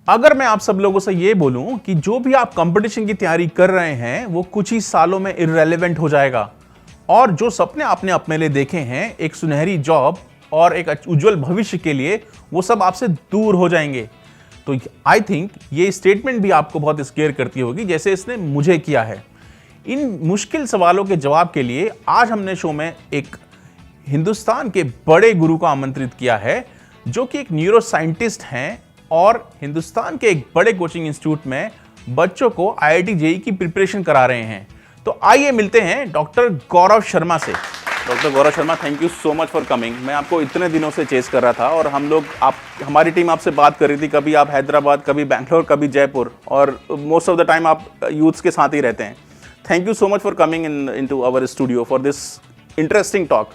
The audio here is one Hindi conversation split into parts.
अगर मैं आप सब लोगों से ये बोलूं कि जो भी आप कंपटीशन की तैयारी कर रहे हैं वो कुछ ही सालों में इररेलेवेंट हो जाएगा, और जो सपने आपने अपने लिए देखे हैं, एक सुनहरी जॉब और एक उज्जवल भविष्य के लिए, वो सब आपसे दूर हो जाएंगे। तो आई थिंक ये स्टेटमेंट भी आपको बहुत स्केयर करती होगी, जैसे इसने मुझे किया है। इन मुश्किल सवालों के जवाब के लिए आज हमने शो में एक हिंदुस्तान के बड़े गुरु को आमंत्रित किया है, जो कि एक न्यूरो साइंटिस्ट हैं और हिंदुस्तान के एक बड़े कोचिंग इंस्टीट्यूट में बच्चों को IIT JEE की प्रिपरेशन करा रहे हैं। तो आइए मिलते हैं डॉक्टर गौरव शर्मा से। Doctor Gaurav Sharma, thank you so much for coming. मैं आपको इतने दिनों से चेस कर रहा था और हमारी टीम आपसे बात कर रही थी, कभी आप हैदराबाद, कभी बैंगलोर, कभी जयपुर, और मोस्ट ऑफ द टाइम आप यूथ्स के साथ ही रहते हैं। Thank you so much for coming into our studio for this interesting talk.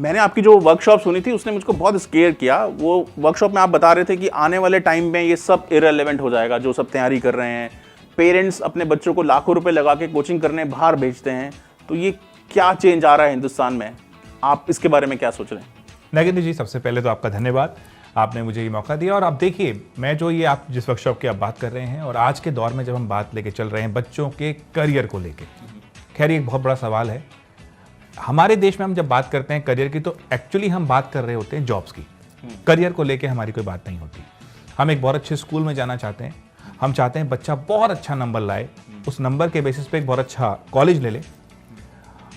मैंने आपकी जो वर्कशॉप सुनी थी उसने मुझको बहुत स्केयर किया। वो वर्कशॉप में आप बता रहे थे कि आने वाले टाइम में ये सब इररिलेवेंट हो जाएगा, जो सब तैयारी कर रहे हैं। पेरेंट्स अपने बच्चों को लाखों रुपए लगा के कोचिंग करने बाहर भेजते हैं। तो ये क्या चेंज आ रहा है हिंदुस्तान में, आप इसके बारे में क्या सोच रहे हैं? नगिन जी, सबसे पहले तो आपका धन्यवाद, आपने मुझे ये मौका दिया। और आप देखिए, मैं जो ये आप जिस वर्कशॉप की आप बात कर रहे हैं, और आज के दौर में जब हम बात लेके चल रहे हैं बच्चों के करियर को लेके, खैर ये एक बहुत बड़ा सवाल है। हमारे देश में हम जब बात करते हैं करियर की, तो एक्चुअली हम बात कर रहे होते हैं जॉब्स की। करियर को लेके हमारी कोई बात नहीं होती। हम एक बहुत अच्छे स्कूल में जाना चाहते हैं, हम चाहते हैं बच्चा बहुत अच्छा नंबर लाए, उस नंबर के बेसिस पे एक बहुत अच्छा कॉलेज ले ले।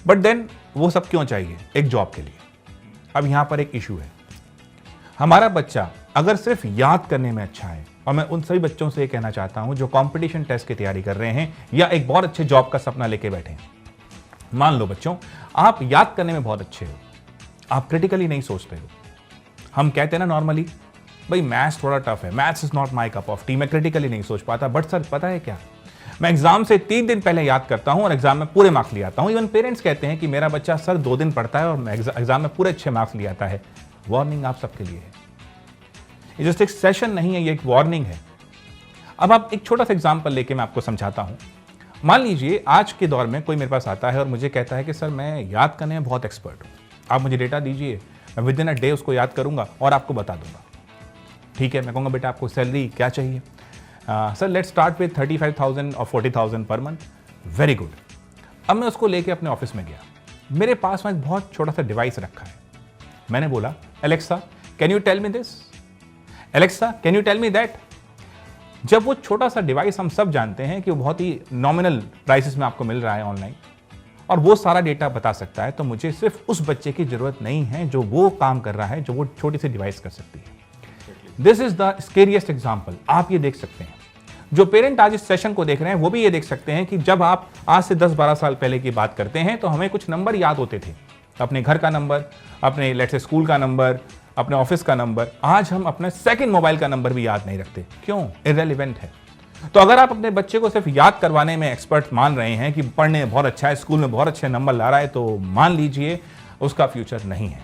बट देन वो सब क्यों चाहिए? एक जॉब के लिए। अब यहां पर एक इशू है, हमारा बच्चा अगर सिर्फ याद करने में अच्छा है, और मैं उन सभी बच्चों से ये कहना चाहता हूं जो कंपटीशन टेस्ट की तैयारी कर रहे हैं या एक बहुत अच्छे जॉब का सपना लेके बैठे हैं। मान लो बच्चों, आप याद करने में बहुत अच्छे हो, आप क्रिटिकली नहीं सोचते हो। हम कहते हैं ना नॉर्मली, भाई मैथ्स थोड़ा टफ है, maths is not my cup of T, मैं क्रिटिकली नहीं सोच पाता। बट सर पता है क्या, मैं एग्जाम से 3 दिन पहले याद करता हूं और एग्जाम में पूरे मार्क्स ले आता हूं। इवन पेरेंट्स कहते हैं कि मेरा बच्चा सर 2 दिन पढ़ता है और एग्जाम में पूरे अच्छे मार्क्स ले आता है। वार्निंग आप सबके लिए है, ये जस्ट एक सेशन नहीं है, ये एक वार्निंग है। अब आप एक छोटा सा एग्जाम्पल लेके मैं आपको समझाता हूं। मान लीजिए आज के दौर में कोई मेरे पास आता है और मुझे कहता है कि सर मैं याद करने में बहुत एक्सपर्ट हूं, आप मुझे डेटा दीजिए, मैं विद इन अ डे उसको याद करूंगा और आपको बता दूंगा। ठीक है, मैं कहूँगा बेटा आपको सैलरी क्या चाहिए? सर लेट्स स्टार्ट विद 35,000 और 40,000 पर मंथ। Very good. अब मैं उसको लेके अपने ऑफिस में गया, मेरे पास में एक बहुत छोटा सा डिवाइस रखा है। मैंने बोला, Alexa can you tell me this, Alexa can you tell me that. जब वो छोटा सा डिवाइस, हम सब जानते हैं कि वो बहुत ही नॉमिनल प्राइसेस में आपको मिल रहा है ऑनलाइन, और वो सारा डेटा बता सकता है, तो मुझे सिर्फ उस बच्चे की जरूरत नहीं है जो वो काम कर रहा है जो वो छोटी सी डिवाइस कर सकती है। This is the scariest example. आप ये देख सकते हैं, जो पेरेंट आज इस सेशन को देख रहे हैं वो भी ये देख सकते हैं कि जब आप आज से 10-12 साल पहले की बात करते हैं तो हमें कुछ नंबर याद होते थे, अपने घर का नंबर, अपने लेट्स से स्कूल का नंबर, अपने ऑफिस का नंबर। आज हम अपने सेकंड मोबाइल का नंबर भी याद नहीं रखते। क्यों? इररिलेवेंट है। तो अगर आप अपने बच्चे को सिर्फ याद करवाने में एक्सपर्ट मान रहे हैं कि पढ़ने में बहुत अच्छा है, स्कूल में बहुत अच्छे नंबर ला रहा है, तो मान लीजिए उसका फ्यूचर नहीं है।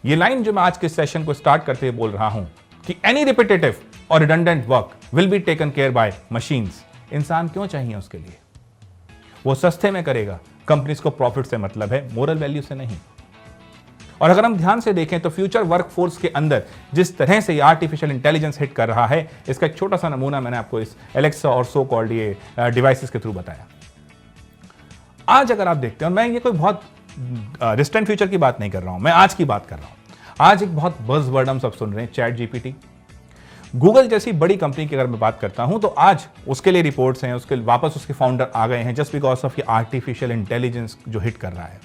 ये लाइन जो मैं आज के सेशन को स्टार्ट करते हुए बोल रहा हूं कि एनी रिपीटेटिव और redundant work will be taken care by machines. इंसान क्यों चाहिए उसके लिए? वो सस्ते में करेगा, कंपनीज को प्रॉफिट से मतलब है, मोरल वैल्यू से नहीं। और अगर हम ध्यान से देखें तो फ्यूचर वर्कफोर्स के अंदर जिस तरह से ये आर्टिफिशियल इंटेलिजेंस हिट कर रहा है, इसका एक छोटा सा नमूना मैंने आपको इस एलेक्सा और सो कॉल्ड ये डिवाइसेस के थ्रू बताया। आज अगर आप देखते हैं, और मैं ये कोई बहुत डिस्टेंट फ्यूचर की बात नहीं कर रहा हूं, मैं आज की बात कर रहा हूं। आज एक बहुत बज़वर्ड हम सब सुन रहे हैं, चैट जीपीटी। गूगल जैसी बड़ी कंपनी की अगर मैं बात करता हूं तो आज उसके लिए रिपोर्ट्स हैं, उसके वापस उसके फाउंडर आ गए हैं जस्ट बिकॉज ऑफ ये आर्टिफिशियल इंटेलिजेंस जो हिट कर रहा है।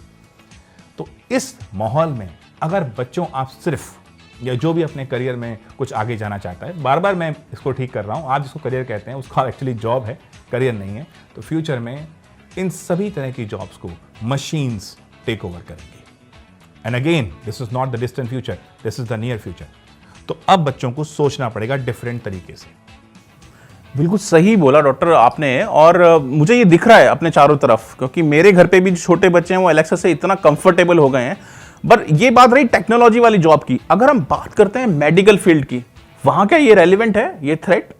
तो इस माहौल में अगर बच्चों आप सिर्फ या जो भी अपने करियर में कुछ आगे जाना चाहता है, बार बार मैं इसको ठीक कर रहा हूं, आप जिसको करियर कहते हैं उसका एक्चुअली जॉब है, करियर नहीं है, तो फ्यूचर में इन सभी तरह की जॉब्स को मशीन्स टेक ओवर करेंगी। And again this is not the distant future, this is the near future. तो अब बच्चों को सोचना पड़ेगा डिफरेंट तरीके से। बिल्कुल सही बोला डॉक्टर आपने, और मुझे ये दिख रहा है अपने चारों तरफ, क्योंकि मेरे घर पे भी जो छोटे बच्चे हैं वो एलेक्सा से इतना कंफर्टेबल हो गए हैं। पर ये बात रही टेक्नोलॉजी वाली जॉब की। अगर हम बात करते हैं मेडिकल फील्ड की, वहां क्या ये रेलिवेंट है, ये थ्रेट?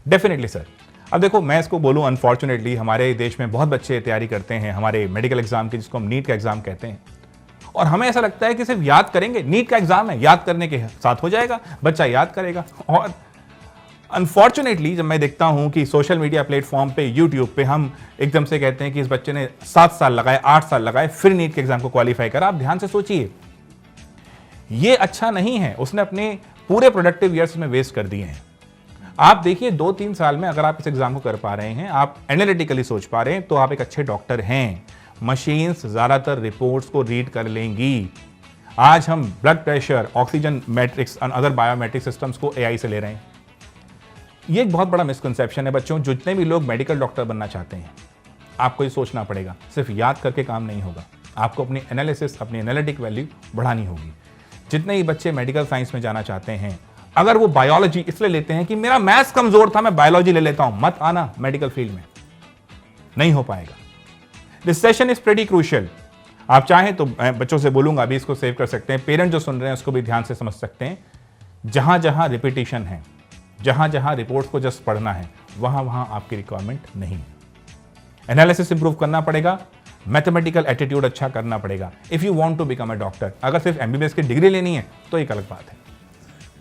Definitely sir. अब देखो, मैं इसको बोलूं, अनफॉर्चुनेटली हमारे देश में बहुत बच्चे तैयारी करते हैं हमारे मेडिकल एग्जाम की, जिसको हम नीट का एग्जाम कहते हैं, और हमें ऐसा लगता है कि सिर्फ याद करेंगे, नीट का एग्जाम है, याद करने के साथ हो जाएगा, बच्चा याद करेगा। और अनफॉर्चुनेटली जब मैं देखता हूं कि सोशल मीडिया प्लेटफॉर्म पे, यूट्यूब पे हम एकदम से कहते हैं कि इस बच्चे ने 7 साल लगाए, 8 साल लगाए, फिर नीट के एग्जाम को क्वालिफाई करा। आप ध्यान से सोचिए, ये अच्छा नहीं है। उसने अपने पूरे प्रोडक्टिव ईयर्स में वेस्ट कर दिए हैं। आप देखिए 2-3 साल में अगर आप इस एग्जाम को कर पा रहे हैं, आप एनालिटिकली सोच पा रहे हैं, तो आप एक अच्छे डॉक्टर हैं। मशीन्स ज्यादातर रिपोर्ट्स को रीड कर लेंगी। आज हम blood pressure, oxygen matrix, other biometric systems को एआई से ले रहे हैं। ये एक बहुत बड़ा मिसकंसेप्शन है बच्चों। जितने भी लोग मेडिकल डॉक्टर बनना चाहते हैं, आपको ये सोचना पड़ेगा, सिर्फ याद करके काम नहीं होगा। आपको अपनी एनालिसिस, अपनी एनालिटिक वैल्यू बढ़ानी होगी। जितने ही बच्चे मेडिकल साइंस में जाना चाहते हैं, अगर वो बायोलॉजी इसलिए लेते हैं कि मेरा मैथ्स कमजोर था, मैं बायोलॉजी ले लेता हूं, मत आना मेडिकल फील्ड में, नहीं हो पाएगा। This session is pretty crucial. आप चाहें तो मैं बच्चों से बोलूंगा, अभी इसको सेव कर सकते हैं। पेरेंट जो सुन रहे हैं उसको भी ध्यान से समझ सकते हैं। जहां जहां रिपीटिशन है, जहां जहां रिपोर्ट्स को जस्ट पढ़ना है, वहां वहां आपकी रिक्वायरमेंट नहीं है। एनालिसिस इंप्रूव करना पड़ेगा, मैथमेटिकल एटीट्यूड अच्छा करना पड़ेगा if you want to become a doctor. अगर सिर्फ एमबीबीएस की डिग्री लेनी है तो एक अलग बात है।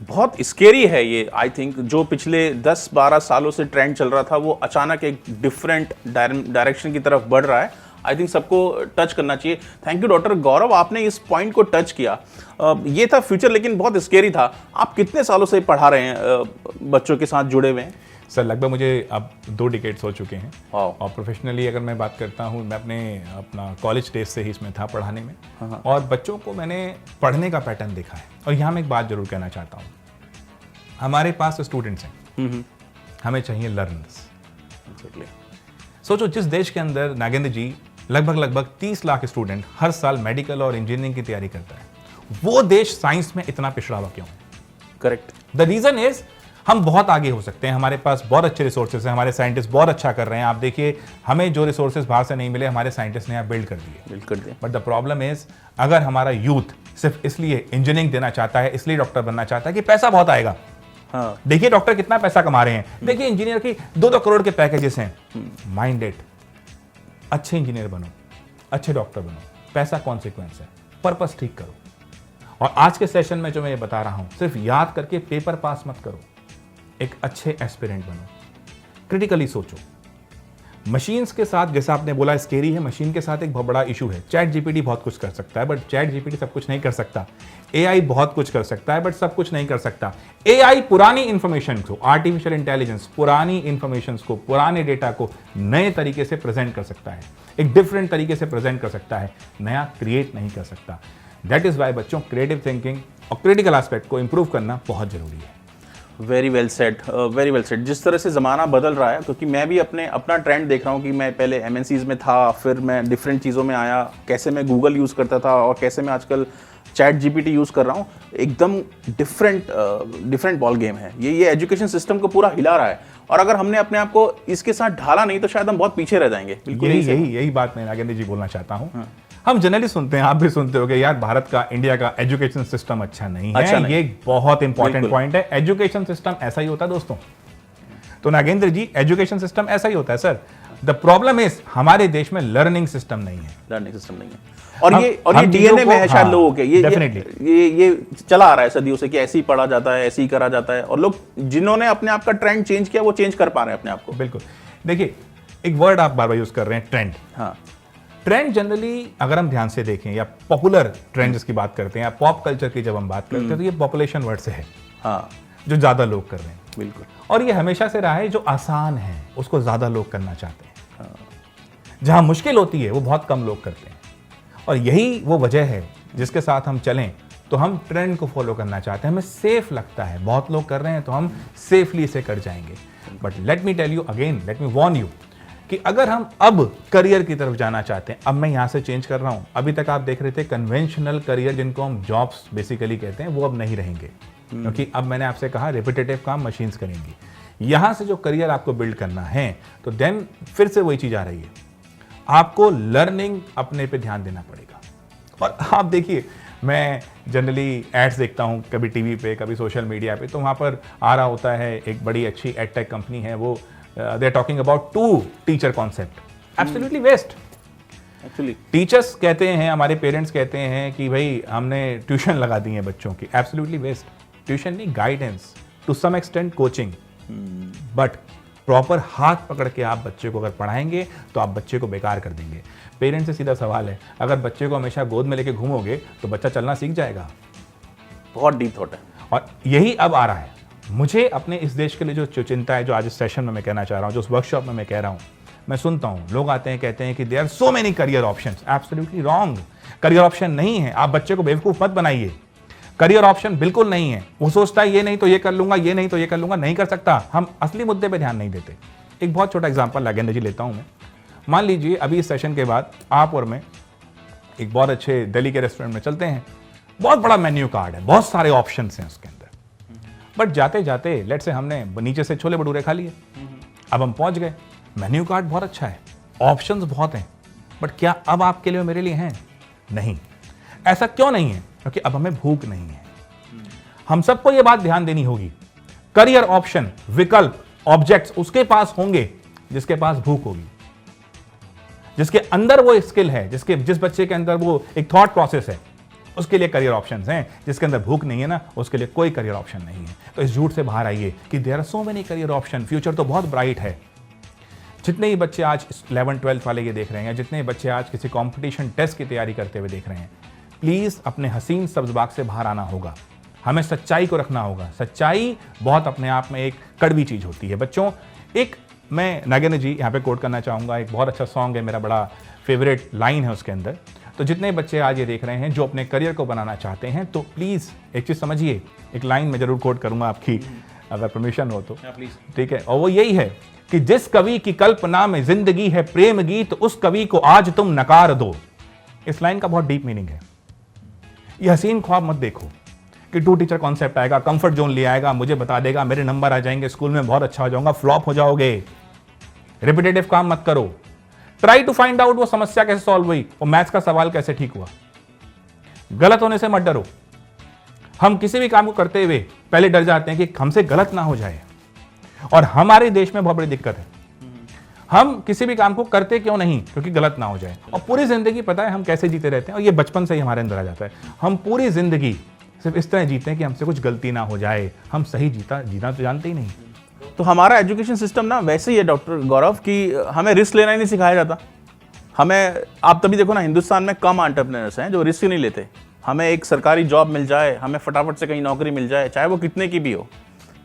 बहुत स्केरी है ये। आई थिंक जो पिछले 10-12 सालों से ट्रेंड चल रहा था, वो अचानक एक डिफरेंट डायरेक्शन की तरफ बढ़ रहा है। आई थिंक सबको टच करना चाहिए। थैंक यू डॉक्टर गौरव, आपने इस पॉइंट को टच किया। ये था फ्यूचर, लेकिन बहुत स्केरी था। आप कितने सालों से पढ़ा रहे हैं, बच्चों के साथ जुड़े हुए हैं? सर लगभग मुझे अब 2 डिकेड्स हो चुके हैं। वाह। और प्रोफेशनली अगर मैं बात करता हूँ, मैं अपना कॉलेज डेज से ही इसमें था पढ़ाने में। और बच्चों को मैंने पढ़ने का पैटर्न देखा है। और यहाँ मैं एक बात जरूर कहना चाहता हूँ, हमारे पास स्टूडेंट्स हैं, हमें चाहिए लर्नर्स। सोचो, जिस देश के अंदर नागेंद्र जी लगभग 30 लाख स्टूडेंट हर साल मेडिकल और इंजीनियरिंग की तैयारी करता है, वो देश साइंस में इतना पिछड़ा हुआ क्यों? करेक्ट। द रीजन इज हम बहुत आगे हो सकते हैं, हमारे पास बहुत अच्छे रिसोर्सेज हैं, हमारे साइंटिस्ट बहुत अच्छा कर रहे हैं। आप देखिए, हमें जो रिसोर्सेज बाहर से नहीं मिले, हमारे साइंटिस्ट ने यहाँ बिल्ड कर दिए। बट द प्रॉब्लम इज, अगर हमारा यूथ सिर्फ इसलिए इंजीनियरिंग देना चाहता है, इसलिए डॉक्टर बनना चाहता है कि पैसा बहुत आएगा। हाँ। देखिए डॉक्टर कितना पैसा कमा रहे हैं, देखिए इंजीनियर की 2-2 करोड़ के पैकेजेस हैं। माइंड इट, अच्छे इंजीनियर बनो, अच्छे डॉक्टर बनो, पैसा कॉन्सिक्वेंस है, पर्पस ठीक करो। और आज के सेशन में जो मैं ये बता रहा हूं, सिर्फ याद करके पेपर पास मत करो, एक अच्छे एस्पिरेंट बनो, क्रिटिकली सोचो। मशीन्स के साथ, जैसा आपने बोला स्केरी है, मशीन के साथ एक बहुत बड़ा इशू है। चैट जीपीटी बहुत कुछ कर सकता है, बट चैट जीपीटी सब कुछ नहीं कर सकता। एआई बहुत कुछ कर सकता है, बट सब कुछ नहीं कर सकता। एआई पुरानी इंफॉर्मेशन को, आर्टिफिशियल इंटेलिजेंस पुरानी इंफॉर्मेशन को, पुराने डेटा को नए तरीके से प्रेजेंट कर सकता है, एक डिफरेंट तरीके से प्रेजेंट कर सकता है, नया क्रिएट नहीं कर सकता। दैट इज वाई बच्चों, क्रिएटिव थिंकिंग और क्रिटिकल एस्पेक्ट को इंप्रूव करना बहुत जरूरी है। Very well said, very well said. जिस तरह से ज़माना बदल रहा है, क्योंकि मैं भी अपना ट्रेंड देख रहा हूँ कि मैं पहले एमएनसीज में था, फिर मैं डिफरेंट चीज़ों में आया, कैसे मैं गूगल यूज़ करता था और कैसे मैं आजकल चैट जीपीटी यूज़ कर रहा हूँ। एकदम डिफरेंट बॉल गेम है ये एजुकेशन सिस्टम को पूरा हिला रहा है। और अगर हमने अपने आप को इसके साथ ढाला नहीं, तो शायद हम बहुत पीछे रह जाएंगे। बिल्कुल यही बात मैं नागेंद्र जी बोलना चाहता हूँ। हम जनरली सुनते हैं, आप भी सुनते होंगे, यार भारत का, इंडिया का एजुकेशन सिस्टम अच्छा नहीं है। अच्छा नहीं। ये एक बहुत इंपॉर्टेंट पॉइंट है। एजुकेशन सिस्टम ऐसा ही होता है दोस्तों। तो नागेंद्र जी, एजुकेशन सिस्टम ऐसा ही होता है सर। द प्रॉब्लम इज, हमारे देश में लर्निंग सिस्टम नहीं है। लर्निंग सिस्टम नहीं है। और ये डीएनए में है शायद लोगों के। ये चला आ रहा है सदियों से कि ऐसे ही पढ़ा जाता है, ऐसे ही करा जाता है। और लोग जिन्होंने अपने आप का ट्रेंड चेंज किया, वो चेंज कर पा रहे हैं अपने आप को। बिल्कुल। देखिए, एक वर्ड आप बार बार यूज कर रहे हैं, ट्रेंड। हाँ। ट्रेंड जनरली अगर हम ध्यान से देखें, या पॉपुलर ट्रेंड्स की बात करते हैं, या पॉप कल्चर की जब हम बात करते हैं, तो ये पॉपुलेशन वर्ड से है। हाँ। जो ज्यादा लोग कर रहे हैं। बिल्कुल। और ये हमेशा से रहा है, जो आसान है उसको ज्यादा लोग करना चाहते हैं। जहां मुश्किल होती है वो बहुत कम लोग करते हैं। और यही वो वजह है जिसके साथ हम चलें तो हम ट्रेंड को फॉलो करना चाहते हैं। हमें सेफ लगता है, बहुत लोग कर रहे हैं तो हम सेफली इसे कर जाएंगे। But let me tell you again, let me warn you कि अगर हम अब करियर की तरफ जाना चाहते हैं, अब मैं यहां से चेंज कर रहा हूं। अभी तक आप देख रहे थे कन्वेंशनल करियर, जिनको हम जॉब्स बेसिकली कहते हैं, वो अब नहीं रहेंगे। क्योंकि अब मैंने आपसे कहा रिपीटेटिव काम मशीन्स करेंगी। यहां से जो करियर आपको बिल्ड करना है, तो देन फिर से वही चीज आ रही है, आपको लर्निंग अपने पे ध्यान देना पड़ेगा। और आप देखिए, मैं जनरली एड्स देखता हूं, कभी टीवी पे, कभी सोशल मीडिया पे, तो वहां पर आ रहा होता है, एक बड़ी अच्छी एडटेक कंपनी है, वो they are talking about 2 teacher concept. Absolutely waste. Actually teachers कहते हैं, हमारे पेरेंट्स कहते हैं कि भाई हमने ट्यूशन लगा दी है बच्चों की। Absolutely waste. ट्यूशन नहीं, guidance, to some extent coaching, but proper हाथ पकड़ के आप बच्चे को अगर पढ़ाएंगे तो आप बच्चे को बेकार कर देंगे। पेरेंट्स से सीधा सवाल है, अगर बच्चे को हमेशा गोद में लेके घूमोगे तो बच्चा चलना सीख जाएगा। बहुत डीप थॉट है। और यही अब आ रहा है। मुझे अपने इस देश के लिए जो चिंता है, जो आज इस सेशन में मैं कहना चाह रहा हूँ, जो उस वर्कशॉप में मैं कह रहा हूँ, मैं सुनता हूँ लोग आते हैं कहते हैं कि there are so many career options. Absolutely wrong. Career option नहीं है। आप बच्चे को बेवकूफ मत बनाइए। करियर ऑप्शन बिल्कुल नहीं है। वो सोचता है ये नहीं तो ये कर लूंगा, ये नहीं तो ये कर लूंगा, नहीं कर सकता। हम असली मुद्दे पे ध्यान नहीं देते। एक बहुत छोटा एग्जांपल नागेंद्र जी लेता हूं मैं। मान लीजिए अभी इस सेशन के बाद आप और मैं एक बहुत अच्छे दिल्ली के रेस्टोरेंट में चलते हैं। बहुत बड़ा मेन्यू कार्ड है, बहुत सारे ऑप्शन हैं उसके अंदर, बट जाते जाते लेट से हमने नीचे से छोले भटूरे खा लिए। अब हम पहुंच गए, मेन्यू कार्ड बहुत अच्छा है, ऑप्शंस बहुत हैं, बट क्या अब आपके लिए और मेरे लिए हैं? नहीं। ऐसा क्यों नहीं है? क्योंकि अब हमें भूख नहीं है। हम सबको यह बात ध्यान देनी होगी। करियर ऑप्शन, विकल्प, ऑब्जेक्ट्स उसके पास होंगे जिसके पास भूख होगी, जिसके अंदर वो स्किल है, जिस बच्चे के अंदर वो एक थॉट प्रोसेस है, उसके लिए करियर ऑप्शंस हैं। जिसके अंदर भूख नहीं है ना, उसके लिए कोई करियर ऑप्शन नहीं है। तो इस झूठ से बाहर आइए कि there are so many career option, future तो बहुत ब्राइट है। जितने ही बच्चे आज 11-12 वाले ये देख रहे हैं, जितने बच्चे आज किसी कंपटीशन टेस्ट की तैयारी करते हुए देख रहे हैं, प्लीज अपने हसीन सब्ज बाग से बाहर आना होगा। हमें सच्चाई को रखना होगा। सच्चाई बहुत अपने आप में एक कड़वी चीज होती है। बच्चों, एक मैं नागेंद्र जी यहाँ पे कोट करना चाहूंगा, एक बहुत अच्छा सॉन्ग है, मेरा बड़ा फेवरेट लाइन है उसके अंदर। तो जितने बच्चे आज ये देख रहे हैं जो अपने करियर को बनाना चाहते हैं, तो प्लीज एक चीज समझिए, एक लाइन मैं जरूर कोट करूंगा आपकी, अगर परमिशन हो तो। ठीक है, और वो यही है कि जिस कवि की कल्पना में जिंदगी है प्रेम गीत, उस कवि को आज तुम नकार दो। इस लाइन का बहुत डीप मीनिंग है। ये हसीन ख्वाब मत देखो कि टू टीचर कॉन्सेप्ट आएगा, कंफर्ट जोन ले आएगा, मुझे बता देगा, मेरे नंबर आ जाएंगे, स्कूल में बहुत अच्छा हो जाऊंगा, फ्लॉप हो जाओगे। रिपीटेटिव काम मत करो। ट्राई टू फाइंड आउट वो समस्या कैसे सॉल्व हुई, वो मैथ्स का सवाल कैसे ठीक हुआ। गलत होने से मत डरो। हम किसी भी काम को करते हुए पहले डर जाते हैं कि हमसे गलत ना हो जाए, और हमारे देश में बहुत बड़ी दिक्कत है। हम किसी भी काम को करते क्यों नहीं? क्योंकि गलत ना हो जाए। और पूरी जिंदगी पता है हम कैसे जीते रहते हैं, और ये बचपन से ही हमारे अंदर आ जाता है। हम पूरी जिंदगी सिर्फ इस तरह जीते हैं कि हमसे कुछ गलती ना हो जाए। हम सही जीना तो जानते ही नहीं। तो हमारा एजुकेशन सिस्टम ना वैसे ही है डॉक्टर गौरव, कि हमें रिस्क लेना ही नहीं सिखाया जाता। हमें, आप तभी देखो ना, हिंदुस्तान में कम एंटरप्रेन्योर्स हैं जो रिस्क नहीं लेते। हमें एक सरकारी जॉब मिल जाए, हमें फटाफट से कहीं नौकरी मिल जाए, चाहे वो कितने की भी हो।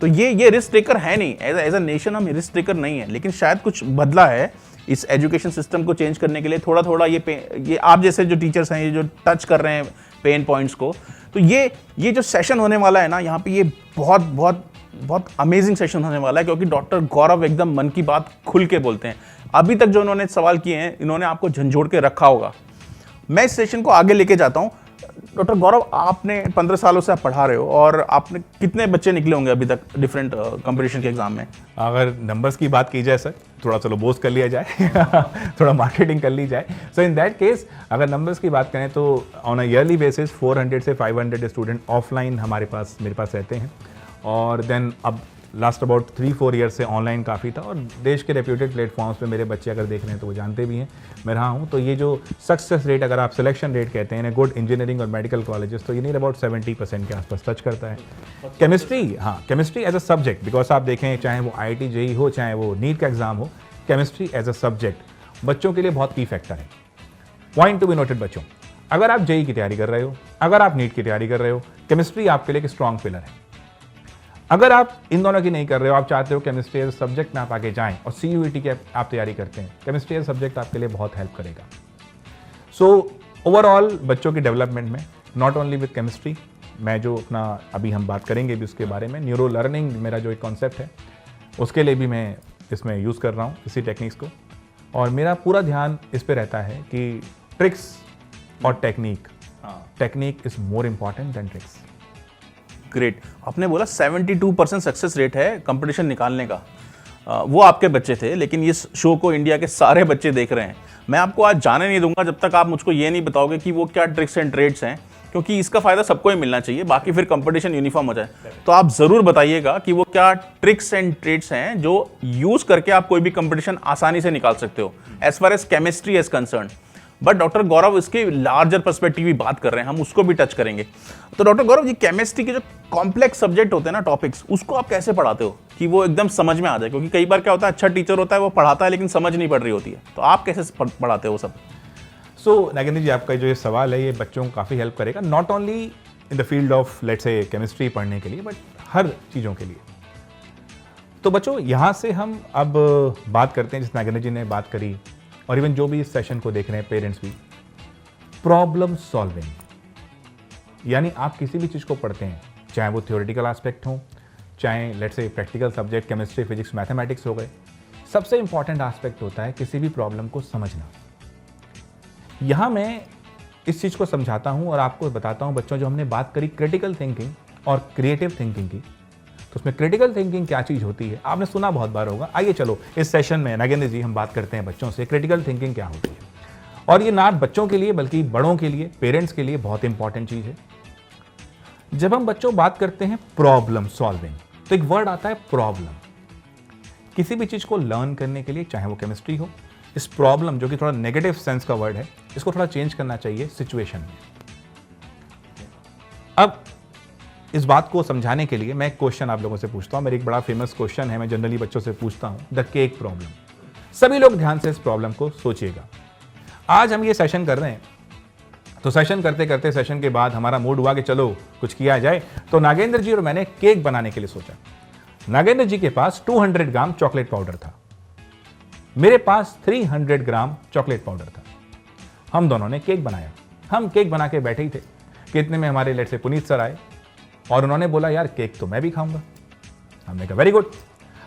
तो ये रिस्क टेकर है नहीं। एज अ नेशन हम रिस्क टेकर नहीं है। लेकिन शायद कुछ बदला है इस एजुकेशन सिस्टम को चेंज करने के लिए। थोड़ा थोड़ा ये आप जैसे जो टीचर्स हैं, ये जो टच कर रहे हैं पेन पॉइंट्स को, तो ये जो सेशन होने वाला है ना यहाँ पे, ये बहुत बहुत बहुत अमेजिंग सेशन होने वाला है, क्योंकि डॉक्टर गौरव एकदम मन की बात खुल के बोलते हैं। अभी तक जो इन्होंने सवाल किए हैं, इन्होंने आपको झंझोड़ के रखा होगा। मैं इस सेशन को आगे लेके जाता हूँ। डॉक्टर गौरव, आपने 15 सालों से आप पढ़ा रहे हो, और आपने कितने बच्चे निकले होंगे अभी तक डिफरेंट कंपटीशन के एग्जाम में? अगर नंबर्स की बात की जाए सर, थोड़ा चलो बोस कर लिया जाए थोड़ा मार्केटिंग कर ली जाए। सो इन दैट केस अगर नंबर्स की बात करें तो ऑन अ ईयरली बेसिस 400 से 500 स्टूडेंट ऑफलाइन मेरे पास रहते हैं, और देन अब लास्ट अबाउट 3-4 ईयर से ऑनलाइन काफ़ी था। और देश के रेप्यूटेड प्लेटफॉर्म्स पे मेरे बच्चे अगर देख रहे हैं तो वो जानते भी हैं मैं रहा हूँ। तो ये जो सक्सेस रेट, अगर आप सिलेक्शन रेट कहते हैं गुड इंजीनियरिंग और मेडिकल कॉलेजेस, तो ये नहीं अबाउट 70% के आसपास टच करता है। केमिस्ट्री, हाँ, chemistry as a subject, because आप देखें चाहे वो IIT JEE हो, चाहे वो नीट का एग्जाम हो, केमिस्ट्री एज अ सब्जेक्ट बच्चों के लिए बहुत की फैक्टर है। पॉइंट टू बी नोटेड बच्चों, अगर आप JEE की तैयारी कर रहे हो, अगर आप नीट की तैयारी कर रहे हो, केमिस्ट्री आपके लिए एक स्ट्रॉन्ग पिलर है। अगर आप इन दोनों की नहीं कर रहे हो, आप चाहते हो केमिस्ट्री एज सब्जेक्ट में आप आगे जाएं और CUET की आप तैयारी करते हैं, केमिस्ट्री एज सब्जेक्ट आपके लिए बहुत हेल्प करेगा। सो ओवरऑल बच्चों की डेवलपमेंट में नॉट ओनली विद केमिस्ट्री, मैं जो अपना अभी हम बात करेंगे भी उसके बारे में, न्यूरो लर्निंग मेरा जो एक कॉन्सेप्ट है, उसके लिए भी मैं इसमें यूज़ कर रहा हूँ इसी टेक्निक्स को। और मेरा पूरा ध्यान इस पर रहता है कि ट्रिक्स और technique is more important than tricks. Great. आपने बोला 72% सक्सेस रेट है कंपटीशन निकालने का। वो आपके बच्चे थे, लेकिन इस शो को इंडिया के सारे बच्चे देख रहे हैं। मैं आपको आज जाने नहीं दूंगा जब तक आप मुझको ये नहीं बताओगे कि वो क्या ट्रिक्स एंड ट्रेड्स हैं, क्योंकि इसका फायदा सबको ही मिलना चाहिए, बाकी फिर कंपटीशन यूनिफॉर्म हो जाए। तो आप जरूर बताइएगा कि वो क्या ट्रिक्स एंड ट्रेड्स हैं जो यूज करके आप कोई भी कंपटीशन आसानी से निकाल सकते हो as far as chemistry is concern. But doctor Gaurav इसके लार्जर पर्सपेक्टिव की बात कर रहे हैं, हम उसको भी टच करेंगे। तो डॉक्टर गौरव जी, केमिस्ट्री के जो कॉम्प्लेक्स सब्जेक्ट होते हैं ना, टॉपिक्स, उसको आप कैसे पढ़ाते हो कि वो एकदम समझ में आ जाए? क्योंकि कई बार क्या होता है, अच्छा टीचर होता है, वो पढ़ाता है लेकिन समझ नहीं पड़ रही होती है, तो आप कैसे पढ़ाते हो सब? सो नागेंद्र जी, आपका जो ये सवाल है ये बच्चों को काफ़ी हेल्प करेगा, not only in the field of let's say chemistry पढ़ने के लिए, बट हर चीज़ों के लिए। तो बच्चों, यहाँ से हम अब बात करते हैं, जिस नागेंद्र जी ने बात करी और इवन जो भी इस सेशन को देख रहे हैं पेरेंट्स भी, प्रॉब्लम सॉल्विंग। यानी आप किसी भी चीज़ को पढ़ते हैं, चाहे वो थ्योरेटिकल एस्पेक्ट हो, चाहे let's say practical subject chemistry, physics, mathematics हो गए, सबसे इंपॉर्टेंट एस्पेक्ट होता है किसी भी प्रॉब्लम को समझना। यहाँ मैं इस चीज़ को समझाता हूँ और आपको बताता हूँ बच्चों, जो हमने बात करी क्रिटिकल थिंकिंग और क्रिएटिव थिंकिंग की, तो उसमें क्रिटिकल थिंकिंग क्या चीज़ होती है आपने सुना बहुत बार होगा। आइए चलो इस सेशन में नागेंद्र जी हम बात करते हैं बच्चों से क्रिटिकल थिंकिंग क्या होती है, और ये ना बच्चों के लिए बल्कि बड़ों के लिए, पेरेंट्स के लिए बहुत इंपॉर्टेंट चीज़ है। जब हम बच्चों बात करते हैं प्रॉब्लम सॉल्विंग, तो एक वर्ड आता है प्रॉब्लम। किसी भी चीज़ को लर्न करने के लिए, चाहे वो केमिस्ट्री हो, इस प्रॉब्लम, जो कि थोड़ा नेगेटिव सेंस का वर्ड है, इसको थोड़ा चेंज करना चाहिए सिचुएशन में। अब इस बात को समझाने के लिए मैं एक क्वेश्चन आप लोगों से पूछता हूं। मेरा एक बड़ा फेमस क्वेश्चन है, मैं जनरली बच्चों से पूछता हूं, द केक प्रॉब्लम। सभी लोग ध्यान से इस प्रॉब्लम को सोचिएगा। आज हम ये सेशन कर रहे हैं, तो सेशन करते करते सेशन के बाद हमारा मूड हुआ कि चलो कुछ किया जाए, तो नागेंद्र जी और मैंने केक बनाने के लिए सोचा। नागेंद्र जी के पास 200 ग्राम चॉकलेट पाउडर था, मेरे पास 300 ग्राम चॉकलेट पाउडर था। हम दोनों ने केक बनाया। हम केक बना के बैठे ही थे कि इतने में हमारे लेट से पुनीत सर आए और उन्होंने बोला, यार केक तो मैं भी खाऊंगा। हमने कहा वेरी गुड।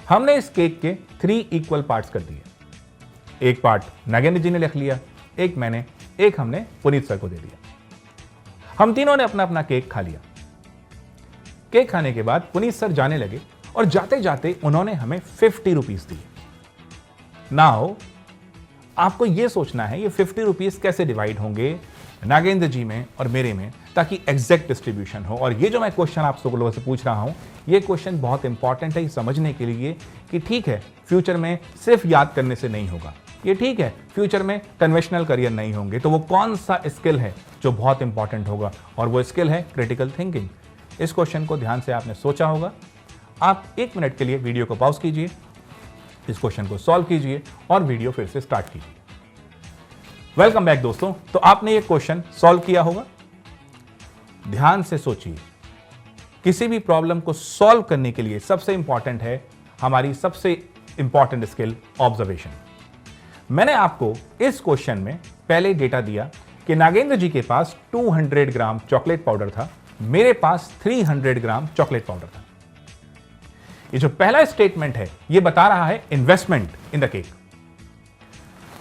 हमने इस केक के 3 इक्वल पार्ट्स कर दिए। एक पार्ट नागेंद्र जी ने लिख लिया, एक मैंने, एक हमने पुनीत सर को दे दिया। हम तीनों ने अपना अपना केक खा लिया। केक खाने के बाद पुनीत सर जाने लगे और जाते जाते उन्होंने हमें 50 रुपीज दिए। नाउ आपको यह सोचना है ये 50 रुपीज कैसे डिवाइड होंगे नागेंद्र जी में और मेरे में, ताकि एग्जैक्ट डिस्ट्रीब्यूशन हो। और ये जो मैं क्वेश्चन आप सब लोगों से पूछ रहा हूं, ये क्वेश्चन बहुत इंपॉर्टेंट है ये समझने के लिए कि ठीक है, फ्यूचर में सिर्फ याद करने से नहीं होगा, ये ठीक है, फ्यूचर में कन्वेंशनल करियर नहीं होंगे, तो वो कौन सा स्किल है जो बहुत इंपॉर्टेंट होगा, और वो स्किल है क्रिटिकल थिंकिंग। इस क्वेश्चन को ध्यान से आपने सोचा होगा। आप 1 मिनट के लिए वीडियो को पॉज कीजिए, इस क्वेश्चन को सॉल्व कीजिए और वीडियो फिर से स्टार्ट कीजिए। वेलकम बैक दोस्तों। तो आपने ये क्वेश्चन सॉल्व किया होगा। ध्यान से सोचिए, किसी भी प्रॉब्लम को सॉल्व करने के लिए सबसे इंपॉर्टेंट है हमारी सबसे इंपॉर्टेंट स्किल ऑब्जर्वेशन। मैंने आपको इस क्वेश्चन में पहले डेटा दिया कि नागेंद्र जी के पास 200 ग्राम चॉकलेट पाउडर था, मेरे पास 300 ग्राम चॉकलेट पाउडर था। ये जो पहला स्टेटमेंट है ये बता रहा है investment in the cake.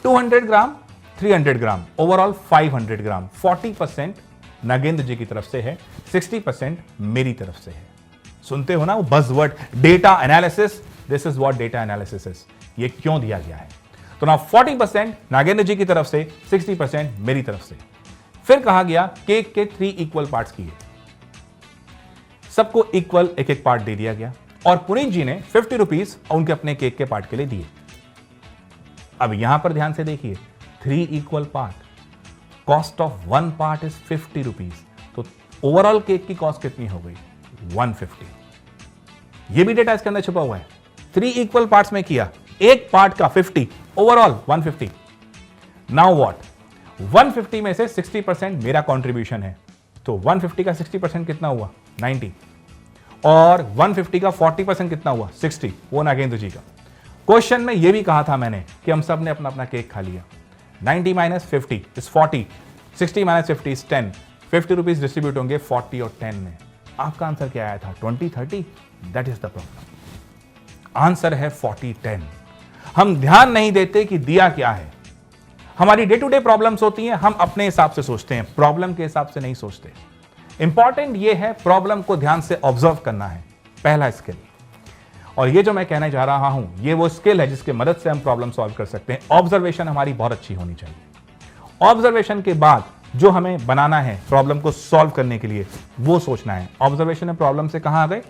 200 gram, 300 gram, overall 500 ग्राम, 40% नागेंद्र जी की तरफ से है, 60% मेरी तरफ से है। सुनते हो ना वो buzzword data analysis, this is what data analysis is. ये क्यों दिया गया है? तो ना 40% नागेंद्र जी की तरफ से, 60% मेरी तरफ से। फिर कहा गया केक के 3 इक्वल पार्ट्स किए, सबको इक्वल एक एक पार्ट दे दिया गया और पुनीत जी ने 50 रुपीज उनके अपने केक के पार्ट के लिए दिए। अब यहां पर ध्यान से देखिए, 3 equal part, cost of 1 part is 50 rupees, तो ओवरऑल केक की कॉस्ट कितनी हो गई? 150। ये भी डेटा इसके अंदर छुपा हुआ है। 3 इक्वल पार्ट्स में किया, एक पार्ट का 50, ओवरऑल 150। Now what? 150 में से 60% मेरा कंट्रीब्यूशन है, तो 150 का 60% कितना हुआ? 90, और 150 का 40% कितना हुआ? 60, वो नागेंद्र जी का। क्वेश्चन में यह भी कहा था मैंने कि हम सब ने अपना अपना केक खा लिया। 90 minus 50 is 40, 60 minus 50 is 10, 50 rupees distribute होंगे 40 और 10 में। आपका आंसर क्या आया था? 20, 30। That is the problem. Answer है 40, 10। हम ध्यान नहीं देते कि दिया क्या है। हमारी डे टू डे प्रॉब्लम्स होती हैं, हम अपने हिसाब से सोचते हैं, प्रॉब्लम के हिसाब से नहीं सोचते। इंपॉर्टेंट ये है प्रॉब्लम को ध्यान से ऑब्जर्व करना है, पहला स्किल। और ये जो मैं कहने जा रहा हूं, ये वो स्किल है जिसकी मदद से हम प्रॉब्लम सॉल्व कर सकते हैं। ऑब्जर्वेशन हमारी बहुत अच्छी होनी चाहिए। ऑब्जर्वेशन के बाद जो हमें बनाना है प्रॉब्लम को सॉल्व करने के लिए, वो सोचना है। ऑब्जर्वेशन में प्रॉब्लम से कहां आ गए?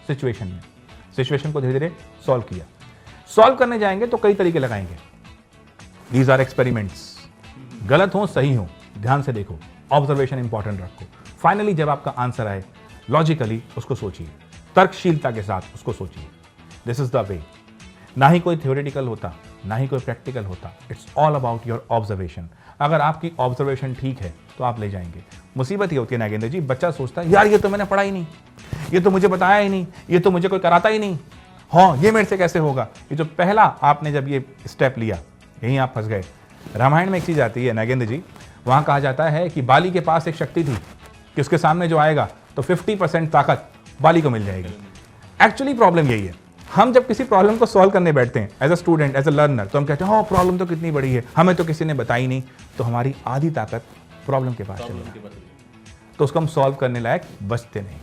सिचुएशन में। सिचुएशन को धीरे धीरे सॉल्व किया। सॉल्व करने जाएंगे तो कई तरीके लगाएंगे। These are experiments. गलत हो सही हो, ध्यान से देखो, ऑब्जर्वेशन इंपॉर्टेंट रखो। फाइनली जब आपका आंसर आए, लॉजिकली उसको सोचिए, तर्कशीलता के साथ उसको सोचिए। This is the way. ना ही कोई थ्योरेटिकल होता, ना ही कोई प्रैक्टिकल होता, it's all about your observation. अगर आपकी ऑब्जर्वेशन ठीक है तो आप ले जाएंगे। मुसीबत ये होती है नागेंद्र जी, बच्चा सोचता है यार ये तो मैंने पढ़ा ही नहीं, ये तो मुझे बताया ही नहीं, ये तो मुझे कोई कराता ही नहीं, हाँ ये मेरे से कैसे होगा। ये जो पहला आपने जब ये स्टेप लिया, यहीं आप फंस गए। रामायण में एक चीज आती है नागेंद्र जी, वहां कहा जाता है कि बाली के पास एक शक्ति थी कि उसके सामने जो आएगा तो 50% ताकत बाली को मिल जाएगी। एक्चुअली प्रॉब्लम यही है, हम जब किसी प्रॉब्लम को सॉल्व करने बैठते हैं as a student, as a learner, तो हम कहते हैं हाँ प्रॉब्लम तो कितनी बड़ी है, हमें तो किसी ने बताई नहीं, तो हमारी आधी ताकत प्रॉब्लम के पास चली जाती, तो उसको हम सॉल्व करने लायक बचते नहीं।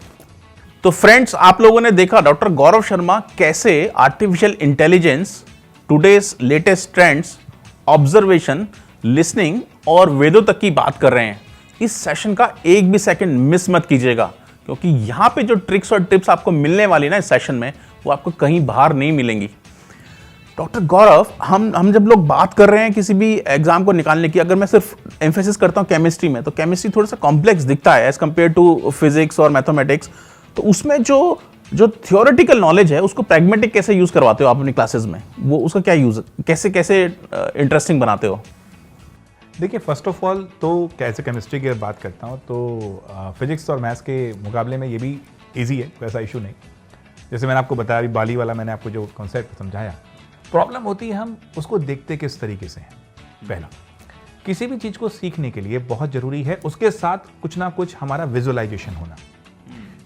तो फ्रेंड्स, आप लोगों ने देखा डॉक्टर गौरव शर्मा कैसे artificial intelligence, today's latest trends, observation, listening और वेदों तक की बात कर रहे हैं। इस सेशन का एक भी सेकंड मिस मत कीजिएगा, क्योंकि यहां पे जो ट्रिक्स और टिप्स आपको मिलने वाली ना इस सेशन में, वो आपको कहीं बाहर नहीं मिलेंगी। डॉक्टर गौरव, हम जब लोग बात कर रहे हैं किसी भी एग्जाम को निकालने की, अगर मैं सिर्फ एम्फेसिस करता हूं केमिस्ट्री में, तो केमिस्ट्री थोड़ा सा कॉम्प्लेक्स दिखता है एज कंपेयर टू फिजिक्स और मैथमेटिक्स। तो उसमें जो थियोरेटिकल नॉलेज है उसको प्रैग्मेटिक कैसे यूज करवाते हो आप अपनी क्लासेस में, वो उसका क्या यूज, कैसे कैसे इंटरेस्टिंग बनाते हो? देखिए, फर्स्ट ऑफ ऑल तो कैसे केमिस्ट्री की बात करता हूँ तो फिजिक्स और मैथ्स के मुकाबले में ये भी ईजी है, वैसा इशू नहीं। जैसे मैंने आपको बताया, अभी बाली वाला मैंने आपको जो कॉन्सेप्ट समझाया, प्रॉब्लम होती है हम उसको देखते किस तरीके से हैं। पहला, किसी भी चीज़ को सीखने के लिए बहुत ज़रूरी है उसके साथ कुछ ना कुछ हमारा विजुअलाइजेशन होना।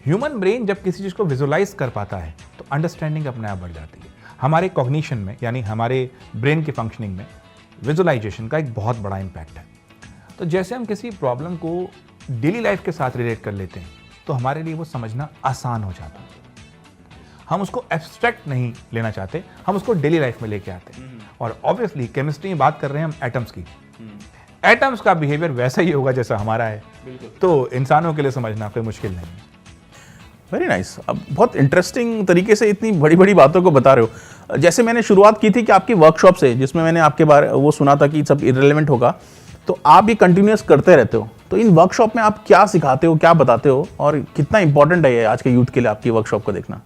ह्यूमन ब्रेन जब किसी चीज़ को विजुअलाइज कर पाता है तो अंडरस्टैंडिंग अपने आप बढ़ जाती है। हमारे कॉग्निशन में, यानी हमारे ब्रेन के फंक्शनिंग में विजुअलाइजेशन का एक बहुत बड़ा इम्पैक्ट है। तो जैसे हम किसी प्रॉब्लम को डेली लाइफ के साथ रिलेट कर लेते हैं तो हमारे लिए वो समझना आसान हो जाता है। हम उसको एब्स्ट्रैक्ट नहीं लेना चाहते, हम उसको डेली लाइफ में लेके आते हैं। और ऑब्वियसली केमिस्ट्री में बात कर रहे हैं हम एटम्स की, एटम्स का बिहेवियर वैसा ही होगा जैसा हमारा है, तो इंसानों के लिए समझना कोई मुश्किल नहीं है। Very nice. अब बहुत इंटरेस्टिंग तरीके से इतनी बड़ी बड़ी बातों को बता रहे हो। जैसे मैंने शुरुआत की थी कि आपकी वर्कशॉप से, जिसमें मैंने आपके बारे वो सुना था कि सब इररिलेवेंट होगा, तो आप ये कंटिन्यूअस करते रहते हो। तो इन वर्कशॉप में आप क्या सिखाते हो, क्या बताते हो, और कितना इंपॉर्टेंट है ये आज के यूथ के लिए आपकी वर्कशॉप को देखना?